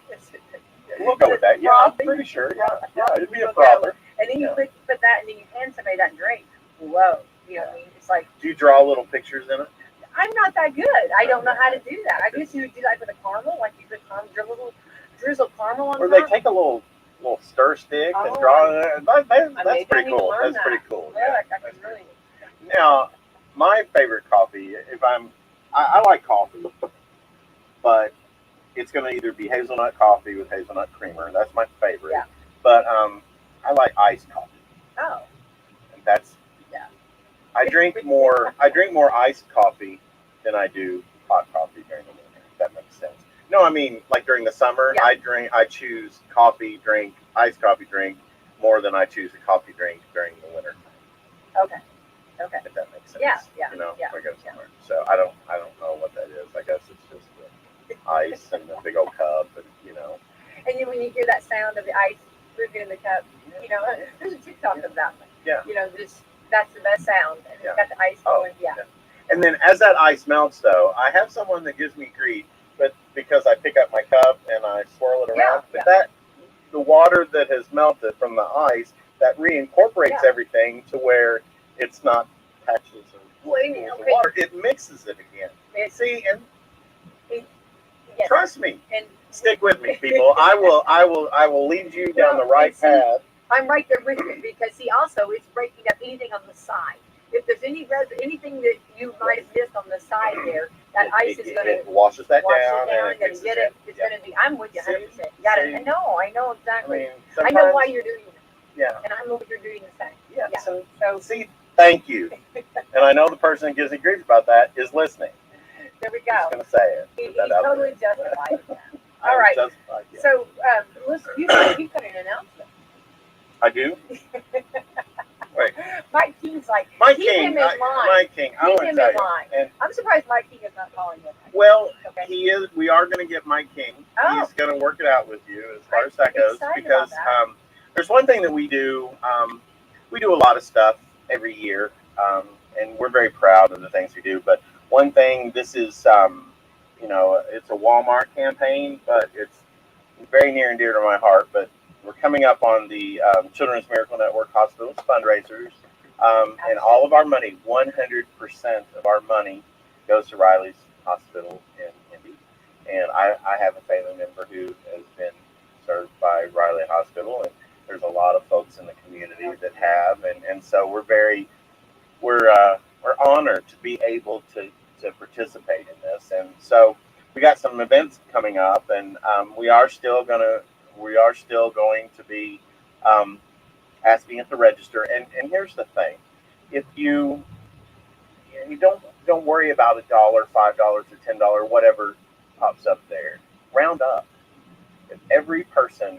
We'll go with that. Yeah, I'm pretty sure. Yeah, it'd be a frother. And then you put that, and then you hand somebody that drink. Whoa, you know what I mean? It's like. Do you draw little pictures in it? I'm not that good. I don't know how to do that. I guess you would do that with a caramel, like you put drizzle caramel on top. Or they take a little stir stick and draw it. That's pretty cool. That's pretty cool. Yeah, Now, my favorite coffee, I like coffee, but it's going to either be hazelnut coffee with hazelnut creamer. That's my favorite. Yeah. But I like iced coffee. Oh. And that's I drink more iced coffee than I do hot coffee during the winter. If that makes sense. No, I mean like during the summer, I choose iced coffee drink more than I choose a coffee drink during the winter. Okay. If that makes sense. Yeah. I go somewhere. So I don't know what that is. I guess it's just the ice and the big old cup, and And then when you hear that sound of the ice moving in the cup, there's a TikTok of that. Yeah. That's the best sound. And it's got the ice going. Yeah. And then as that ice melts, though, I have someone that gives me grief, but because I pick up my cup and I swirl it around, but the water that has melted from the ice, that reincorporates everything to where it's not patches of water. It mixes it again. See, and trust me, and stick with me, people. I will lead you down the right path. I'm right there with you because also it's breaking up anything on the side. If there's anything that you might have missed on the side there, that ice is going to washes that wash down. It down and get it. It's going to be. I'm with you 100%. You got it. I know exactly. I know why you're doing it. Yeah. And I know what you're doing the same. Yeah. So see, thank you. And I know the person that gives me grief about that is listening. There we go. I'm just going to say it. He's totally justified. All right. So listen, you got an announcement. I do. Wait. Mike King's like, Mike keep King. him in line. Mike King. I Keep want him to tell in line. you. And I'm surprised Mike King is not calling him. Well, he is. We are going to get Mike King. Oh. He's going to work it out with you as far as that goes, because there's one thing that we do. We do a lot of stuff every year, and we're very proud of the things we do. But one thing, this is, it's a Walmart campaign, but it's very near and dear to my heart. But we're coming up on the Children's Miracle Network Hospitals fundraisers, and all of our money, 100% of our money, goes to Riley's Hospital in Indy. And I have a family member who has been served by Riley Hospital, and there's a lot of folks in the community that have, and so we're honored to be able to participate in this. And so we got some events coming up, and we are still going to be asking at the register. And here's the thing: if you don't worry about $1, $5, or $10, whatever pops up there. Round up. If every person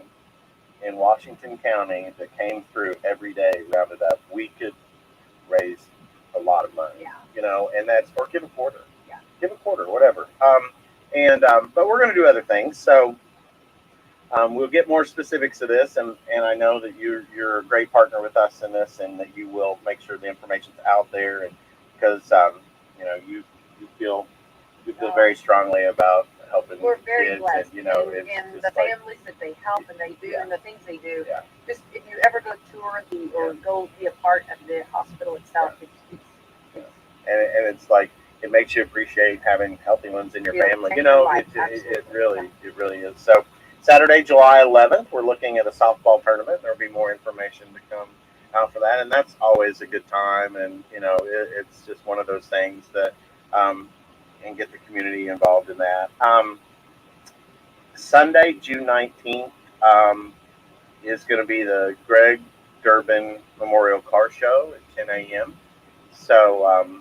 in Washington County that came through every day rounded up, we could raise a lot of money. Yeah. And that's or give a quarter. Yeah. give a quarter, whatever. But we're going to do other things. So we'll get more specifics to this, and I know that you're a great partner with us in this, and that you will make sure the information's out there, and because you feel very strongly about helping We're very kids, blessed, and and the families that they help and they do, and the things they do. Yeah. Just if you ever go tour or go be a part of the hospital itself, and it's like it makes you appreciate having healthy ones in your family. It really is. So Saturday, July 11th, we're looking at a softball tournament. There'll be more information to come out for that, and that's always a good time. And it's just one of those things that and get the community involved in that. Sunday, June 19th, is going to be the Greg Durbin Memorial Car Show at 10 a.m. So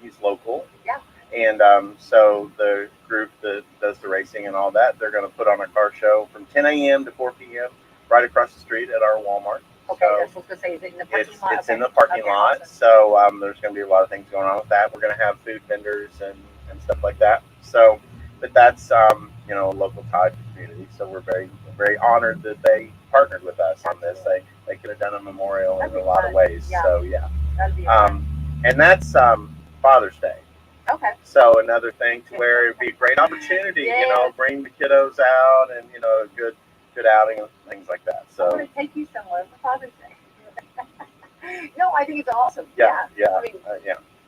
he's local. Yeah. And so the group that does the racing and all that, they're going to put on a car show from 10 a.m. to 4 p.m. right across the street at our Walmart. Okay, so that's what I was going to say. Is it in the parking lot? It's in the parking lot. Awesome. So there's going to be a lot of things going on with that. We're going to have food vendors and stuff like that. So, but that's a local tie to the community. So we're very, very honored that they partnered with us on this. They could have done a memorial in a lot of ways. Yeah. So yeah. That'd be and that's Father's Day. okay. So another thing to where it'd be a great opportunity, bring the kiddos out and a good outing and things like that. So I'm going to take you somewhere for Father's Day. No, I think it's awesome. Yeah. I mean,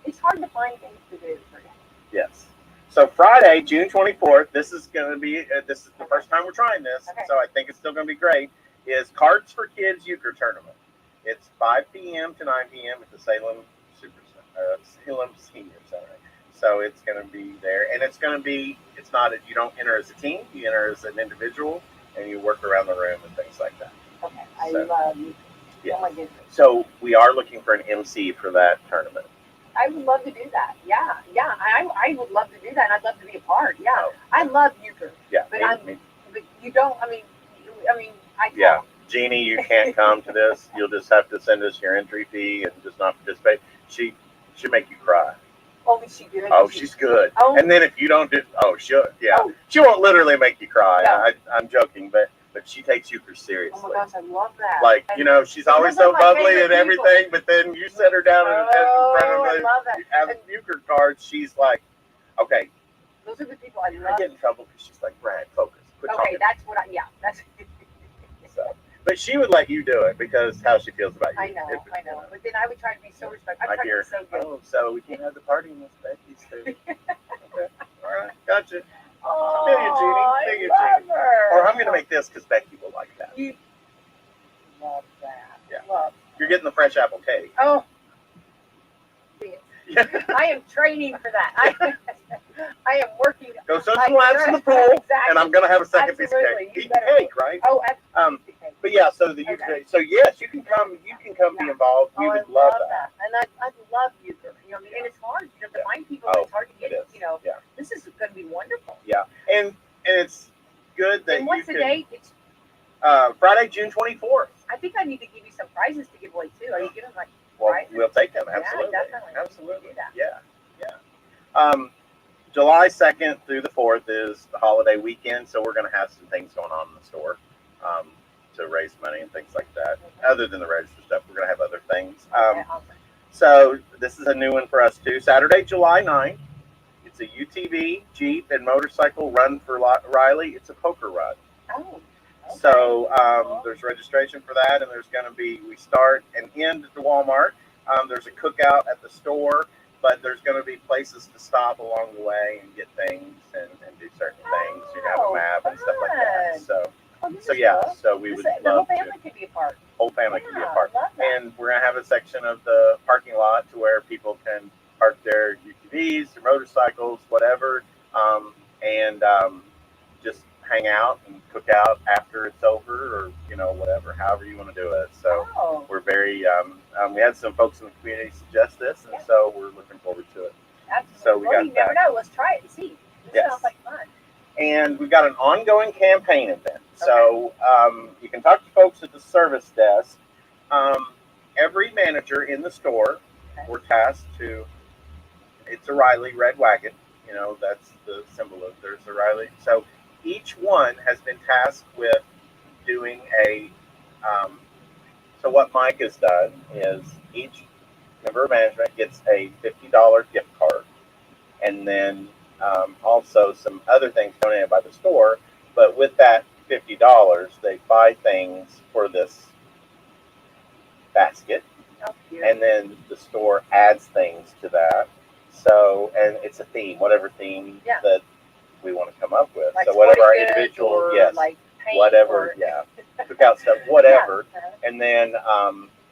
it's hard to find things to do for him. Yes. So Friday, June 24th, this is going to be this is the first time we're trying this, so I think it's still going to be great. Is Cards for Kids Euchre Tournament. It's 5 p.m. to 9 p.m. at the Salem Salem Senior Center. So it's going to be there, and it's going to be. It's not. You don't enter as a team. You enter as an individual, and you work around the room and things like that. Okay, I love you. Yeah. Oh my goodness. So we are looking for an MC for that tournament. I would love to do that. Yeah. I would love to do that, and I'd love to be a part. Yeah, I love euchre. Yeah, but but you don't. I mean, I can't. Yeah, Jeannie, you can't come to this. You'll just have to send us your entry fee and just not participate. She'll make you cry. Oh, is she good? Oh, she's good. Oh. And then if you don't do, she won't literally make you cry. No. I'm joking, but she takes euchre seriously. Oh my gosh, I love that. Like, she's always so bubbly and everything, but then you set her down in front of have euchre cards. She's like, okay. Those are the people I love. I get in trouble because she's like, Brad, focus. Quit talking. That's what that's. So, but she would let you do it because how she feels about you. I know. But then I would try to be so respectful. I hear, so we can't have the party unless Becky's too. Okay. All right. Gotcha. Oh, Jeannie. I love her. Or I'm going to make this because Becky will like that. You love that. Yeah. Love. You're getting the fresh apple cake. Oh. I am training for that. I am working. Go swim some laps in the pool, and I'm going to have a second piece of cake. Eat cake, right? Oh, absolutely. But yeah, so so yes, you can come. You can come be involved. We would love that. And I love euchre. And it's hard. To find people. It's hard to get. This is going to be wonderful. Yeah, and it's good that. And what's the date? It's Friday, June 24th. I think I need to give you some prizes to give away too. Are you giving prizes? We'll take them. Absolutely. Yeah, definitely. Absolutely. Yeah. July 2nd through the 4th is the holiday weekend, so we're going to have some things going on in the store to raise money and things like that. Okay. Other than the register stuff, we're going to have other things. Awesome. So this is a new one for us too. Saturday, July 9th. It's a UTV, Jeep, and motorcycle run for Riley. It's a poker run. Oh. Okay. So there's registration for that, and there's going to be, we start and end at the Walmart. There's a cookout at the store, but there's going to be places to stop along the way and get things and do certain things. You have a map and stuff like that. So we would the love whole family could be a part. Whole family can be a part. And we're going to have a section of the parking lot to where people can park their UTVs, their motorcycles, whatever, and just hang out and cook out after it's over, or whatever, however you want to do it. So we're very we had some folks in the community suggest this, and so we're looking forward to it. Absolutely. So we got you never know. Let's try it and see. This sounds like fun. And we've got an ongoing campaign event. So you can talk to folks at the service desk. Every manager in the store, we're tasked to it's a Riley red wagon. You know, that's the symbol of there's a Riley. So each one has been tasked with doing a. So what Mike has done is each member of management gets a $50 gift card, and then also some other things donated by the store. But with that $50, they buy things for this basket, and then the store adds things to that. So, and it's a theme, whatever theme that we want to come up with. Like so whatever our sporting goods individual, or yes, like paint whatever, or- cookout stuff, whatever. Yeah. And then,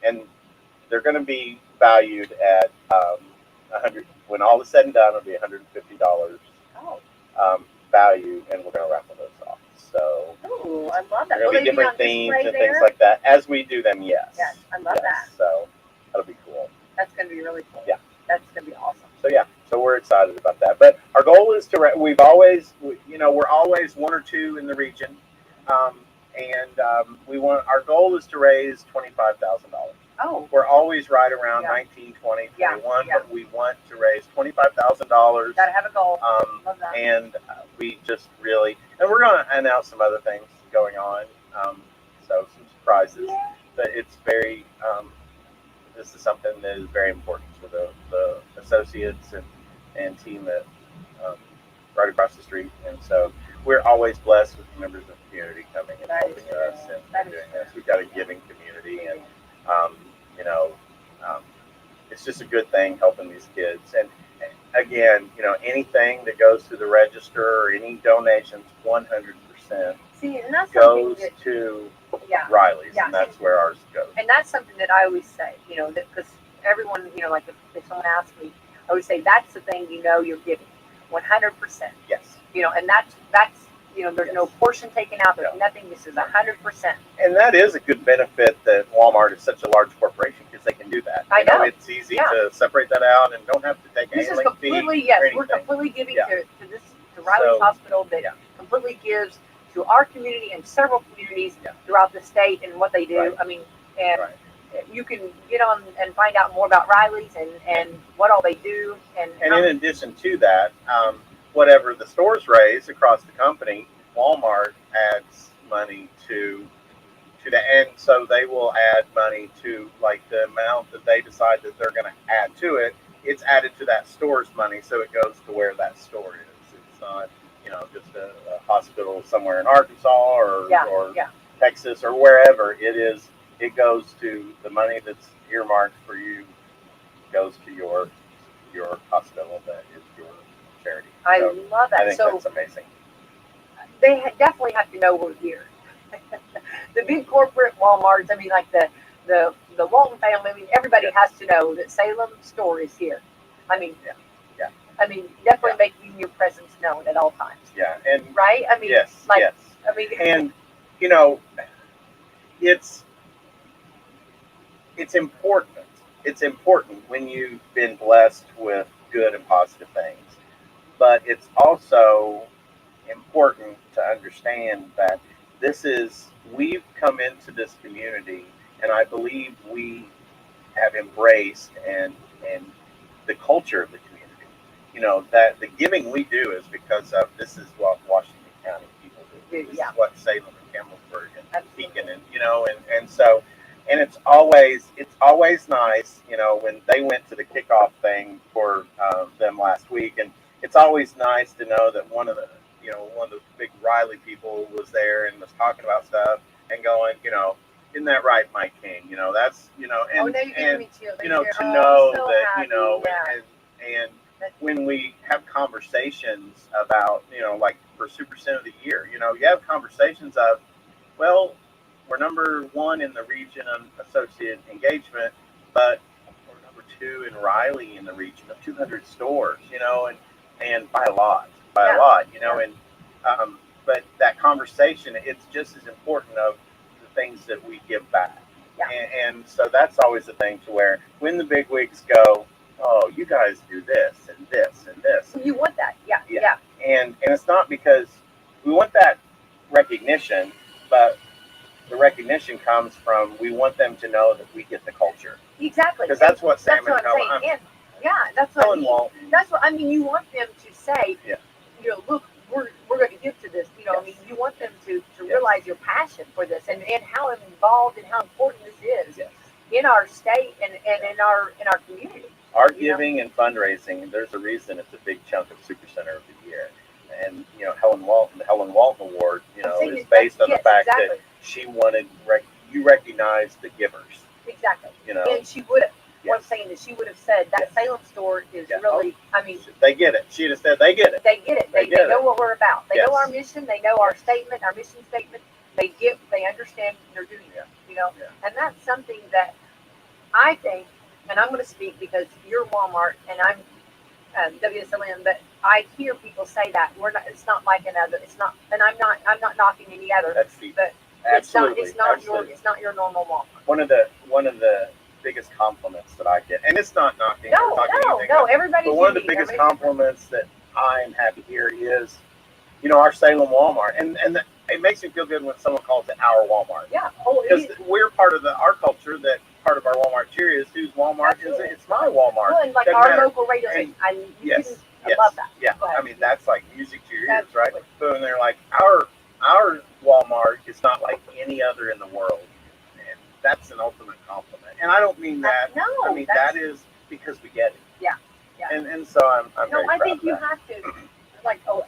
and they're going to be valued at 100. When all is said and done, it'll be $150 value, and we're going to raffle those off. So, ooh, I love that. there'll Will be they different on themes display and there? things like that as we do them. Yes. Yes, I love that. So that'll be cool. That's going to be really cool. Yeah. That's going to be awesome. So yeah, so we're excited about that. But our goal is to. We've always, we're always one or two in the region, and we want. Our goal is to raise $25,000. Oh. We're always right around 19, 20, 21, but we want to raise $25,000. Gotta have a goal. Love that. And we just really, and we're going to announce some other things going on. So some surprises, but it's very. This is something that is very important for the associates and team that right across the street. And so we're always blessed with members of the community coming and helping us and doing this. We've got a giving community, and it's just a good thing helping these kids. And again, anything that goes through the register or any donations, 100% See, and that's goes something that, to Riley's, and that's where ours goes. And that's something that I always say, because everyone, like if someone asks me, I always say that's the thing you're giving, 100%. Yes. And that's there's no portion taken out, there's nothing. This is 100%. And that is a good benefit that Walmart is such a large corporation, because they can do that. I know. It's easy to separate that out and don't have to take This any is link fee completely, or we're anything. completely giving to Riley's Hospital that completely gives to our community and several communities throughout the state and what they do. Right. I mean, and you can get on and find out more about Riley's and what all they do. And in addition to that, whatever the stores raise across the company, Walmart adds money to the end. So they will add money to like the amount that they decide that they're going to add to it. It's added to that store's money, so it goes to where that store is. It's not, just a hospital somewhere in Arkansas or Texas or wherever it is. It goes to the money that's earmarked for you. Goes to your hospital that is your charity. I love that. I think that's amazing. They definitely have to know we're here. The big corporate Walmarts, I mean, like the Walton family, I mean, everybody has to know that Salem store is here. I mean, I mean, definitely making your presence known at all times. Yeah, and right. I mean, yes. I mean, and it's important. It's important when you've been blessed with good and positive things, but it's also important to understand that we've come into this community, and I believe we have embraced and the culture of the community. That the giving we do is because of this is what Washington County people do. This is what Salem and Campbellsburg and Beacon and so it's always nice, when they went to the kickoff thing for them last week, and it's always nice to know that one of the big Riley people was there and was talking about stuff and going, isn't that right, Mike King? That's and to know that and when we have conversations about like for Super Center of the Year, you have conversations of, well, we're number one in the region on associate engagement, but we're number two in Riley in the region of 200 stores, and by a lot, and but that conversation, it's just as important of the things that we give back. And so that's always the thing to where when the big wigs go, oh, you guys do this and this and this. You want that, yeah. And it's not because we want that recognition, but the recognition comes from we want them to know that we get the culture. Exactly. Because that's what Sam and Yeah, that's what I Helen mean. Walton. That's what I mean. You want them to say, Yeah. Look, we're going to give to this. I mean, you want them to realize your passion for this and how involved and how important this is in our state and in our community. Our giving and fundraising, there's a reason it's a big chunk of Super Center of the year. And, Helen Walton, the Helen Walton Award, is based on the fact that she wanted, you recognize the givers. Exactly. And she would have. What I'm saying is she would have said that Salem store is really, I mean. They get it. She'd have said they get it. They get it. They know what we're about. They know our mission. They know our statement, our mission statement. They understand they're doing it, And that's something that I think, and I'm going to speak because you're Walmart and I'm WSLM, but I hear people say that it's not like another. It's not, and I'm not knocking any other. That's but absolutely. It's not your normal Walmart. One of the biggest compliments that I get, and it's not knocking. No, everybody. But one of the biggest compliments that I'm happy to hear is, our Salem Walmart, and it makes me feel good when someone calls it our Walmart. Yeah. Because we're part of our culture. That part of our Walmart cheer is whose Walmart is it? It's my Walmart. Well, and like Doesn't our matter. Local radio station. I love that. Yeah. I mean, that's like music to your ears, right? So when they're like, our Walmart is not like any other in the world. And that's an ultimate compliment. And I don't mean that. No. I mean, that is because we get it. Yeah. And so I'm very proud I think of you that. have to,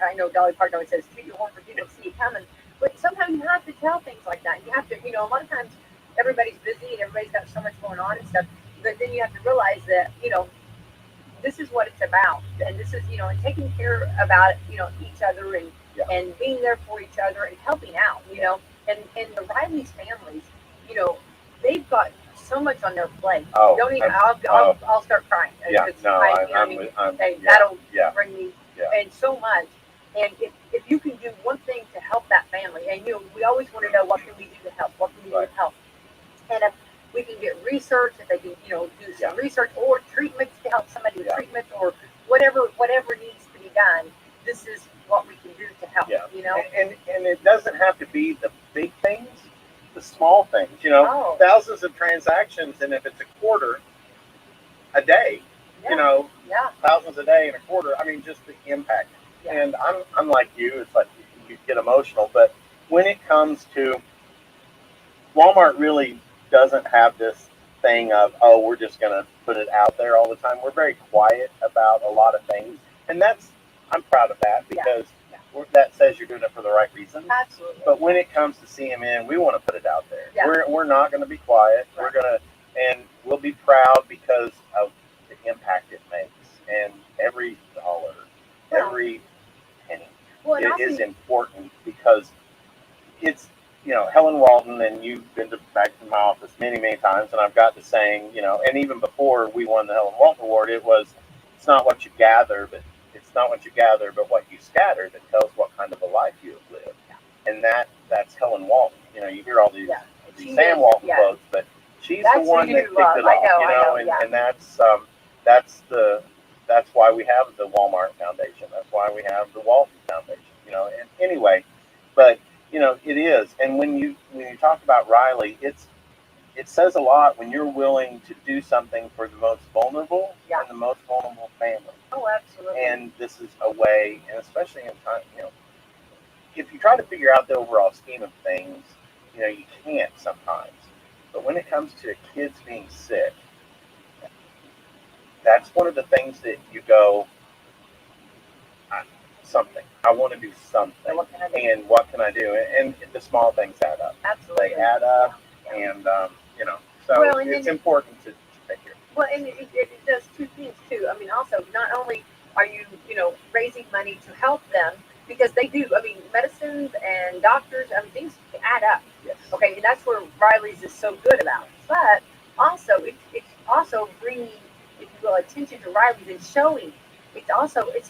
I know Dolly Parton always says, keep your horn for people to see you coming. But sometimes you have to tell things like that. You have to, a lot of times everybody's busy and everybody's got so much going on and stuff. But then you have to realize that, this is what it's about. And this is, and taking care about, each other and being there for each other and helping out, And the Riley's families, they've got so much on their plate. Don't even, I'll start crying. That'll bring me, and so much. And if you can do one thing to help that family, and we always want to know what can we do to help, and if we can get research, if they can, do some research or treatments to help somebody with treatment or whatever needs to be done, this is what we can do to help. And it doesn't have to be the big things. The small things, thousands of transactions, and if it's a quarter a day, thousands a day and a quarter. I mean, just the impact. Yeah. And I'm like you. It's like you get emotional, but when it comes to Walmart, really doesn't have this thing of we're just going to put it out there all the time. We're very quiet about a lot of things, and I'm proud of that because. That says you're doing it for the right reasons. Absolutely. But when it comes to CMN, we want to put it out there. Yeah. We're not going to be quiet. Right. And we'll be proud because of the impact it makes. And every dollar, every penny is important because it's, Helen Walton, and you've been back to my office many, many times, and I've got to saying, and even before we won the Helen Walton Award, it's not what you gather, but what you scatter that tells what kind of a life you have lived. And that's Helen Walton. You hear all these Sam Walton quotes, but she's the one that kicked it off. And that's why we have the Walmart Foundation. That's why we have the Walton Foundation. And anyway, but it is. And when you talk about Riley, it says a lot when you're willing to do something for the most vulnerable and the most vulnerable family. Oh, absolutely. And this is a way, and especially in time, if you try to figure out the overall scheme of things, you can't sometimes. But when it comes to kids being sick, that's one of the things that you go, something. I want to do something. And what can I do? And the small things add up. Absolutely. They add up, and so it's important to take care. Well, and it does two things too. I mean, also, not only are you, raising money to help them, because they do. I mean, medicines and doctors, things add up. Yes. Okay, and that's where Riley's is so good about. But also, it's also bringing, if you will, attention to Riley's and showing. It's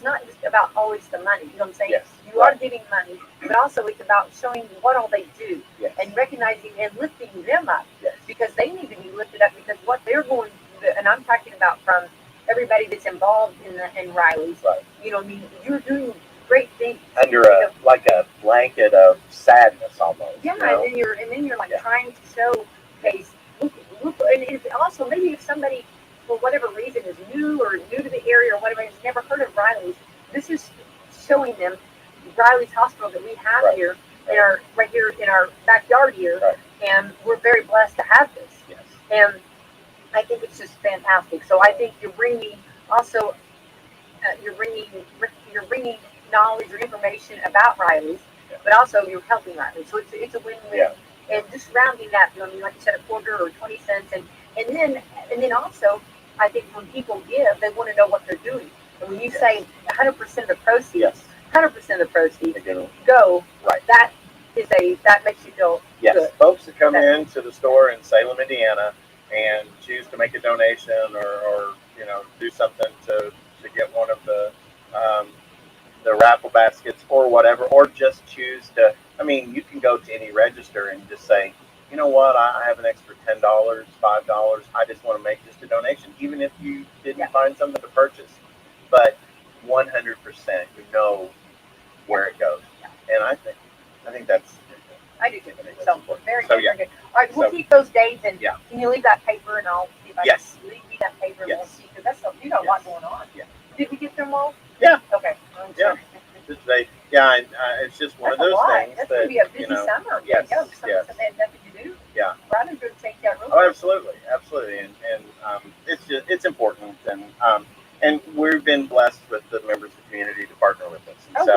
not just about always the money. You know what I'm saying? Yes. You are giving money, but also it's about showing what all they do and recognizing and lifting them up because they need to be lifted up because what they're going through, and I'm talking about from everybody that's involved in Riley's. Right. You're doing great things under a blanket of sadness almost. Yeah, and then you're like trying to showcase. Look, and it's also maybe if somebody for whatever reason is new to area or whatever has never heard of Riley's, this is showing them Riley's Hospital that we have here in our here in our backyard here, and we're very blessed to have this. Yes. And I think it's just fantastic. So I think you're bringing also you're bringing knowledge or information about Riley's, but also you're helping Riley. So it's a win-win. Yeah. And just rounding that, I mean, like you said, a quarter or 20 cents, and then also, I think when people give, they want to know what they're doing. And when you say 100% of the proceeds, 100% of the proceeds go, that makes you feel good. Folks that come into the store in Salem, Indiana, and choose to make a donation or do something to get one of the raffle baskets or whatever, or just choose to. I mean, you can go to any register and just say, you know what, I have an extra $10, $5. I just want to make just a donation, even if you didn't find something to purchase. But 100%, you know where it goes, and I think that's. I do too. So very good. All right, we'll So, keep those dates, and can you leave that paper, and I'll see if I can leave me that paper and we'll see, because that's you got a lot going on. Yeah. Did we get them all? Yeah. Okay. Today, it's just one That's of those things that's that, going to be a busy summer. Yes, Something yes. that had nothing to do. Yeah. Riley's going to take that real Oh, absolutely, and it's important, and we've been blessed with the members of the community to partner with us. And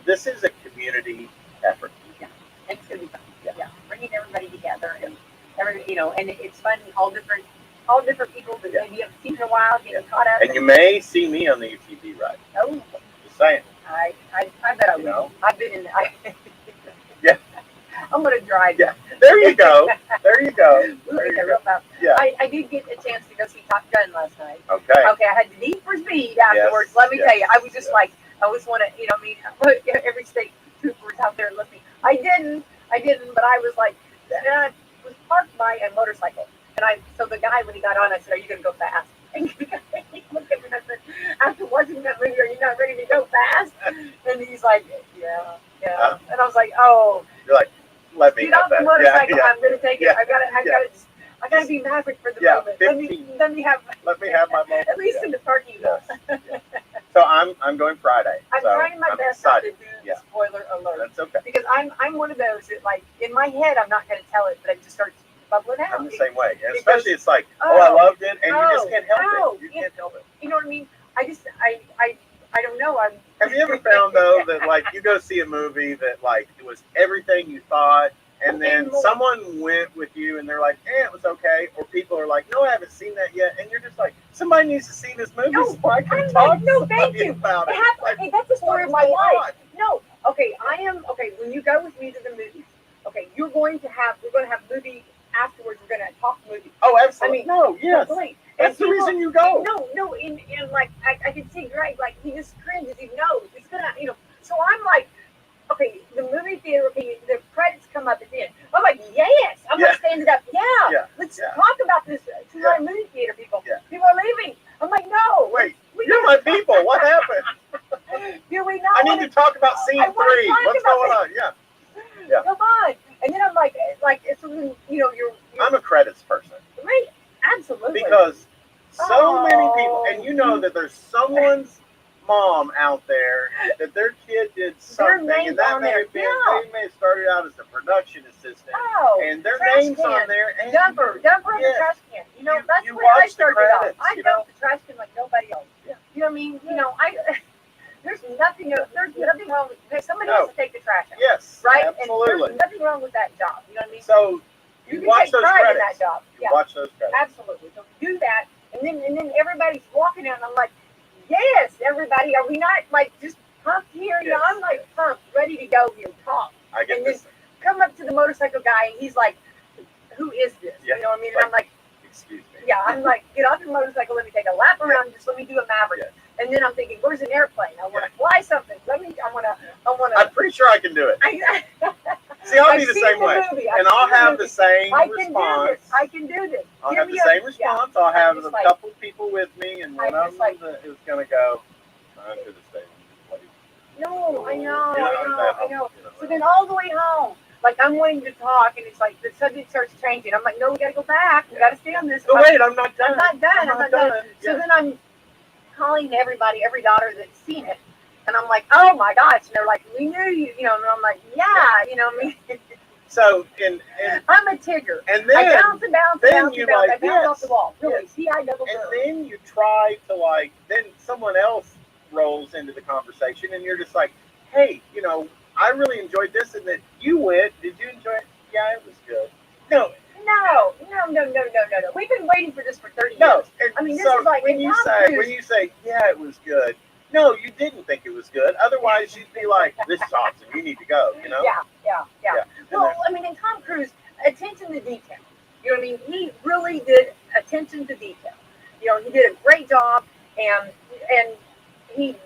this is a community effort. Yeah, it's going to be fun. Yeah, bringing everybody together and everybody, and it's fun. All different people that maybe you haven't seen in a while getting caught up. And you may see me on the UTV ride. Oh, just saying. I bet I will. I've been in. Yeah. I'm going to drive. Yeah. There you go. There you go. Yeah. I did get a chance to go see Top Gun last night. Okay. Okay, I had the need for speed afterwards. Let me tell you, I was just like, I always want to, every state trooper was out there listening. I didn't, but I was like, and I was parked by a motorcycle. And so the guy, when he got on, I said, "Are you going to go fast?" And he looked at me and I said, "After watching that movie, are you not ready to go fast?" And he's like, "Yeah." And I was like, "Oh." You're like, "Let me get off the motorcycle. I'm going to take it. I got to be maverick for the moment. Let me have my moment. At least in the parking lot." So I'm going Friday. I'm trying my best not to do the spoiler alert. That's okay. Because I'm one of those that, like, in my head, I'm not going to tell it, but it just starts bubbling out. I'm the same way. And especially it's like, I loved it, and you just can't help it. You can't help it. You know what I mean? I don't know. Have you ever found, though, that, like, you go see a movie that, like, it was everything you thought, and then someone went with you, and they're like, it was okay, or people are like, no, I haven't seen that yet, and you're just like, somebody needs to see this movie so I can talk to somebody about it. Hey, that's the story of my life. No, okay, when you go with me to the movies, okay, we're going to have movie afterwards, we're going to talk movie. Oh, absolutely. I mean, yes. That's the reason you go. No, and like, I can see Greg, like, he just cringes, he knows, it's gonna, so I'm like, okay, the movie theater, okay, the credits come up at the end. I'm like, yes, I'm like standing up, let's talk about this tonight, movie theater people. People are leaving. I'm like, no. Wait, you're my people, what happened? Do we not? I need to talk about scene 3. What's going on? Yeah. Come on. And then I'm like, so then, you're I'm a credits person. Right. Absolutely. Because so many people, and you know that there's someone's mom out there that their kid did something, and that may have been, they may have started out as a production assistant, and their name's on there. And dumper in the trash can. That's where I started out. I dumped the trash can like nobody else. Yeah. You know what I mean? There's nothing wrong with somebody has to take the trash out. Yes, right? Absolutely. And there's nothing wrong with that job. You know what I mean? So you watch those credits. In that job. You watch those credits. Absolutely. So do that, and then everybody's walking out, and I'm like, yes, everybody, are we not like just pumped here? Yes. I'm like pumped, ready to go here, talk. I get and this. Then come up to the motorcycle guy, and he's like, who is this? Yeah. You know what I mean? And I'm like, excuse me. Yeah, I'm like, get off the motorcycle, let me take a lap around, just let me do a maverick. Yeah. And then I'm thinking, where's an airplane? I want to fly something. I want to. I'm pretty sure I can do it. See, I'll be the same way. And I'll have the same response. I can do this. I'll have the same response. I'll have a couple people with me, and one of them is going to go, I'm to the station. No, I know. So then all the way home, like, I'm wanting to talk, and it's like the subject starts changing. I'm like, no, we got to go back. We got to stay on this. Oh, wait, I'm not done. I'm not done. Yeah. So then I'm calling everybody, every daughter that's seen it. And I'm like, oh my gosh. And they're like, we knew you, and I'm like, yeah, what I mean? So, and I'm a Tigger. and then I bounce and bounce and then bounce you and bounce. like, I bounce yes, off the wall. Really, yes. see, I double and girl. then you try to like, then someone else rolls into the conversation, and you're just like, hey, I really enjoyed this, and then you went. Did you enjoy it? Yeah, it was good. No. We've been waiting for this for 30 No, years. I mean, this so is like when you say, yeah, it was good. No, you didn't think it was good. Otherwise, you'd be like, this is awesome. You need to go. Yeah. Well, I mean, and Tom Cruise, attention to detail. You know what I mean? He really did attention to detail. He did a great job, and he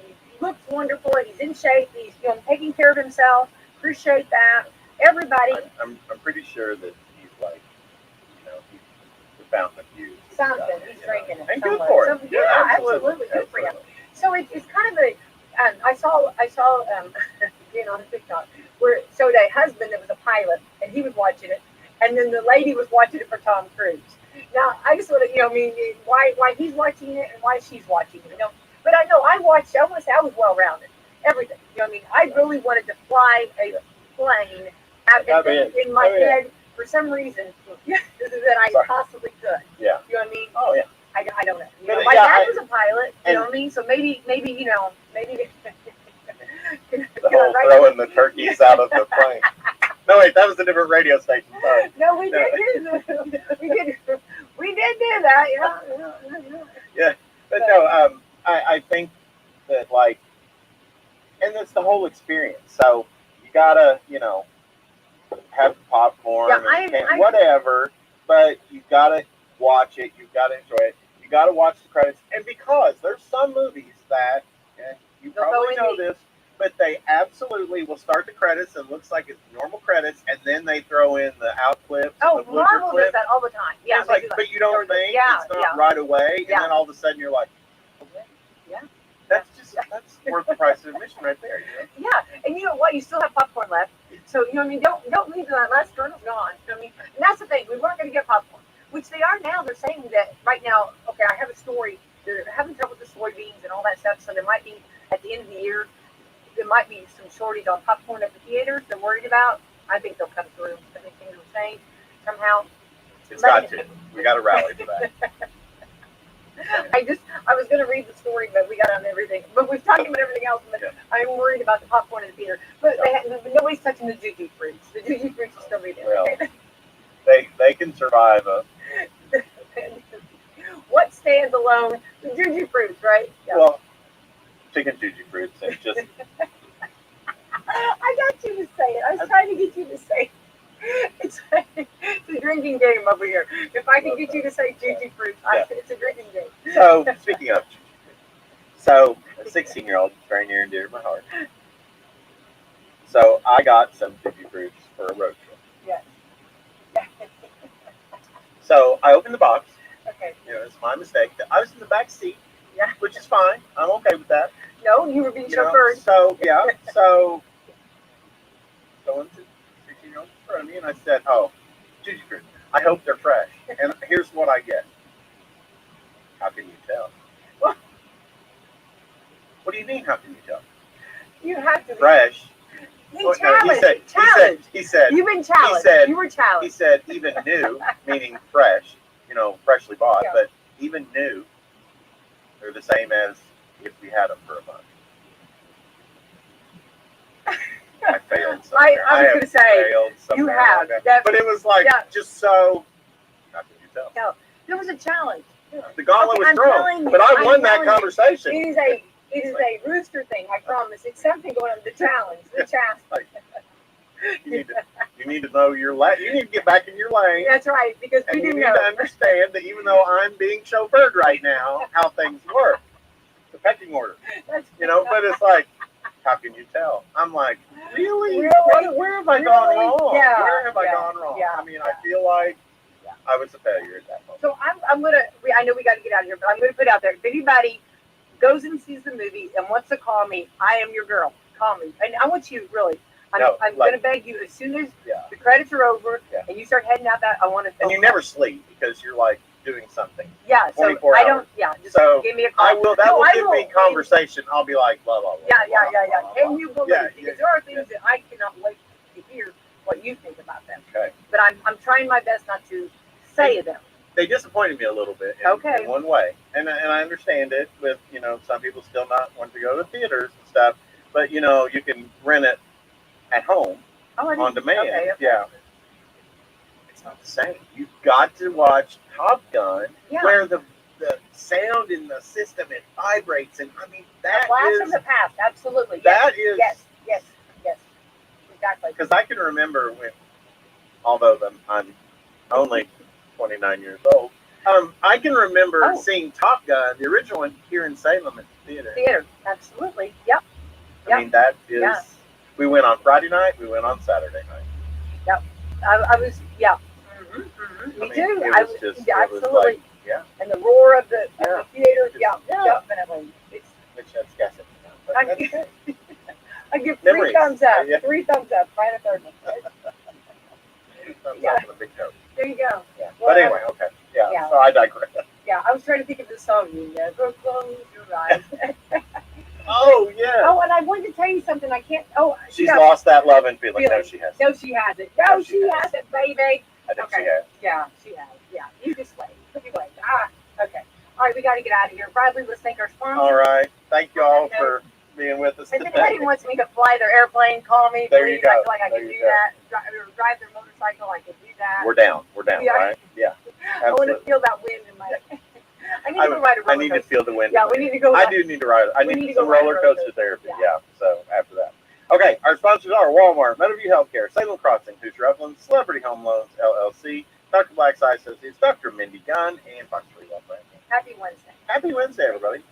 looks wonderful, and he's in shape. He's taking care of himself. Appreciate that. Everybody. I'm pretty sure that he's like, he's the fountain of youth. Something. He's drinking it. And good for him. Yeah, absolutely. Good for him. So it's kind of a. I saw on TikTok where it showed a husband that was a pilot, and he was watching it, and then the lady was watching it for Tom Cruise. Now I just want to, why he's watching it and why she's watching it, But I know I want to say I was well rounded, everything. I really wanted to fly a plane in my head for some reason that I possibly could. Yeah. You know what I mean? Oh yeah. I don't know. But, my dad was a pilot. You know what I mean? So maybe. The whole throwing the turkeys out of the plane. No, wait, that was a different radio station. Sorry. No, we did do that. Yeah, but no, I think that and it's the whole experience. So you gotta, have popcorn and whatever, but you gotta watch it. You've got to enjoy it. You got to watch the credits, and because there's some movies that you probably know this, but they absolutely will start the credits and it looks like it's normal credits, and then they throw in the out clips. Oh, Marvel does that all the time. Yeah, it's but you don't think it's not right away, and then all of a sudden you're like, okay, yeah, that's worth the price of admission right there. Yeah, and you know what? You still have popcorn left, so don't leave that last kernel's gone. And that's the thing. We weren't going to get popcorn. Which they are now. They're saying that right now, okay, I have a story. They're having trouble with the soybeans and all that stuff. So there might be, at the end of the year, there might be some shortage on popcorn at the theaters they're worried about. I think they'll come through. I think things will change somehow. It's got to. We got to rally for that. I was going to read the story, but we got on everything. But we've talked about everything else. But I'm worried about the popcorn in the theater. But nobody's touching the juju fruits. The juju fruits will still be there. Well, they can survive what stands alone? The juju fruits, right? Yeah. Well, chicken juju fruits and just. I got you to say it. I was trying to get you to say it. It's a drinking game over here. If I can get you to say juju fruits, it's a drinking game. So, speaking of juju fruits, so a 16-year-old, very near and dear to my heart. So I got some juju fruits for a road trip. Yes. So I opened the box. Okay. It's my mistake. I was in the back seat, which is fine. I'm okay with that. No, you were being chauffeured. So someone, 16-year-old, in front of me, and I said, "Oh, juju fruit. I hope they're fresh." And here's what I get. How can you tell? What do you mean? How can you tell? You have to be fresh. He said, you've been challenged. You were challenged. He said, even new, meaning fresh, freshly bought, but even new, they're the same as if we had them for a month. I failed somewhere. I was going to say, you have. But it was like, just so, how can you tell? No, there was a challenge. The gauntlet was thrown, but I won that conversation. It is a rooster thing, I promise. It's something going on, the challenge. You need to know your lane. You need to get back in your lane. That's right, because we do know. You need to understand that even though I'm being chauffeured right now, how things work. The pecking order. But it's like, how can you tell? I'm like, really? Where have I gone wrong? Yeah. Where have I gone wrong? Yeah. I mean, I feel like I was a failure at that moment. So I'm going to, I know we got to get out of here, but I'm going to put out there, if anybody goes and sees the movie and wants to call me, I am your girl. Call me. And I want you, really. I'm going to beg you, as soon as the credits are over and you start heading out I want to. And you never sleep because you're like doing something. Yeah, so 24 I hours. don't, yeah, just So give me a call. I will. That No, will I give will. me conversation. I'll be like, blah blah blah. Yeah. blah, Can blah, you blah. believe? Yeah, Because there are things that I cannot wait to hear what you think about them. Okay. But I'm trying my best not to say them. They disappointed me a little bit in one way, and I understand it with some people still not wanting to go to theaters and stuff, but you can rent it at home on demand. Okay. Yeah, it's not the same. You've got to watch Top Gun where the sound in the system it vibrates, and I mean that a blast is from the past. Absolutely. that is yes, exactly. because I can remember when, although I'm only 29 years old. I can remember seeing Top Gun, the original one, here in Salem at the theater. Absolutely. Yep. I mean, that is. Yeah. We went on Friday night. We went on Saturday night. Yep. I was. Yeah. Me too. It was just. Absolutely. It was like, yeah. And the roar of the theater. Yeah. Definitely. Which that's guessing. I give 3 thumbs up. 3 thumbs up. Try a third one. Thumbs up with a big toe. There you go. Yeah. Well, but anyway, okay. Yeah. So I digress. Yeah, I was trying to think of the song. You never close your eyes. Oh yeah. Oh, and I wanted to tell you something. I can't. Oh, she's lost that love and feeling. No, she hasn't. No, she hasn't. No, she hasn't, baby. I think she has. Yeah, she has. Yeah, you just wait. You wait. Okay. All right, we got to get out of here. Bradley, let's thank our sponsor. All right. Thank you all for being with us today. today. If anybody wants me to fly their airplane, call me. There please. you go. I feel like I can do that. Drive their motorcycle, I can do that. We're down, Yeah. right? Yeah. I want to feel that wind in my. I need to go ride a roller coaster. I need to feel the wind. Yeah, we need to go. I do need to ride. I need some roller coaster therapy. Yeah. So after that. Okay, our sponsors are Walmart, Meadowview Healthcare, Salem Crossing, Hoosier Upland, Celebrity Home Loans, LLC, Dr. Black's Eye Associates, Dr. Mindy Gunn, and Fox 3 Love Brand. Happy Wednesday. Happy Wednesday, everybody.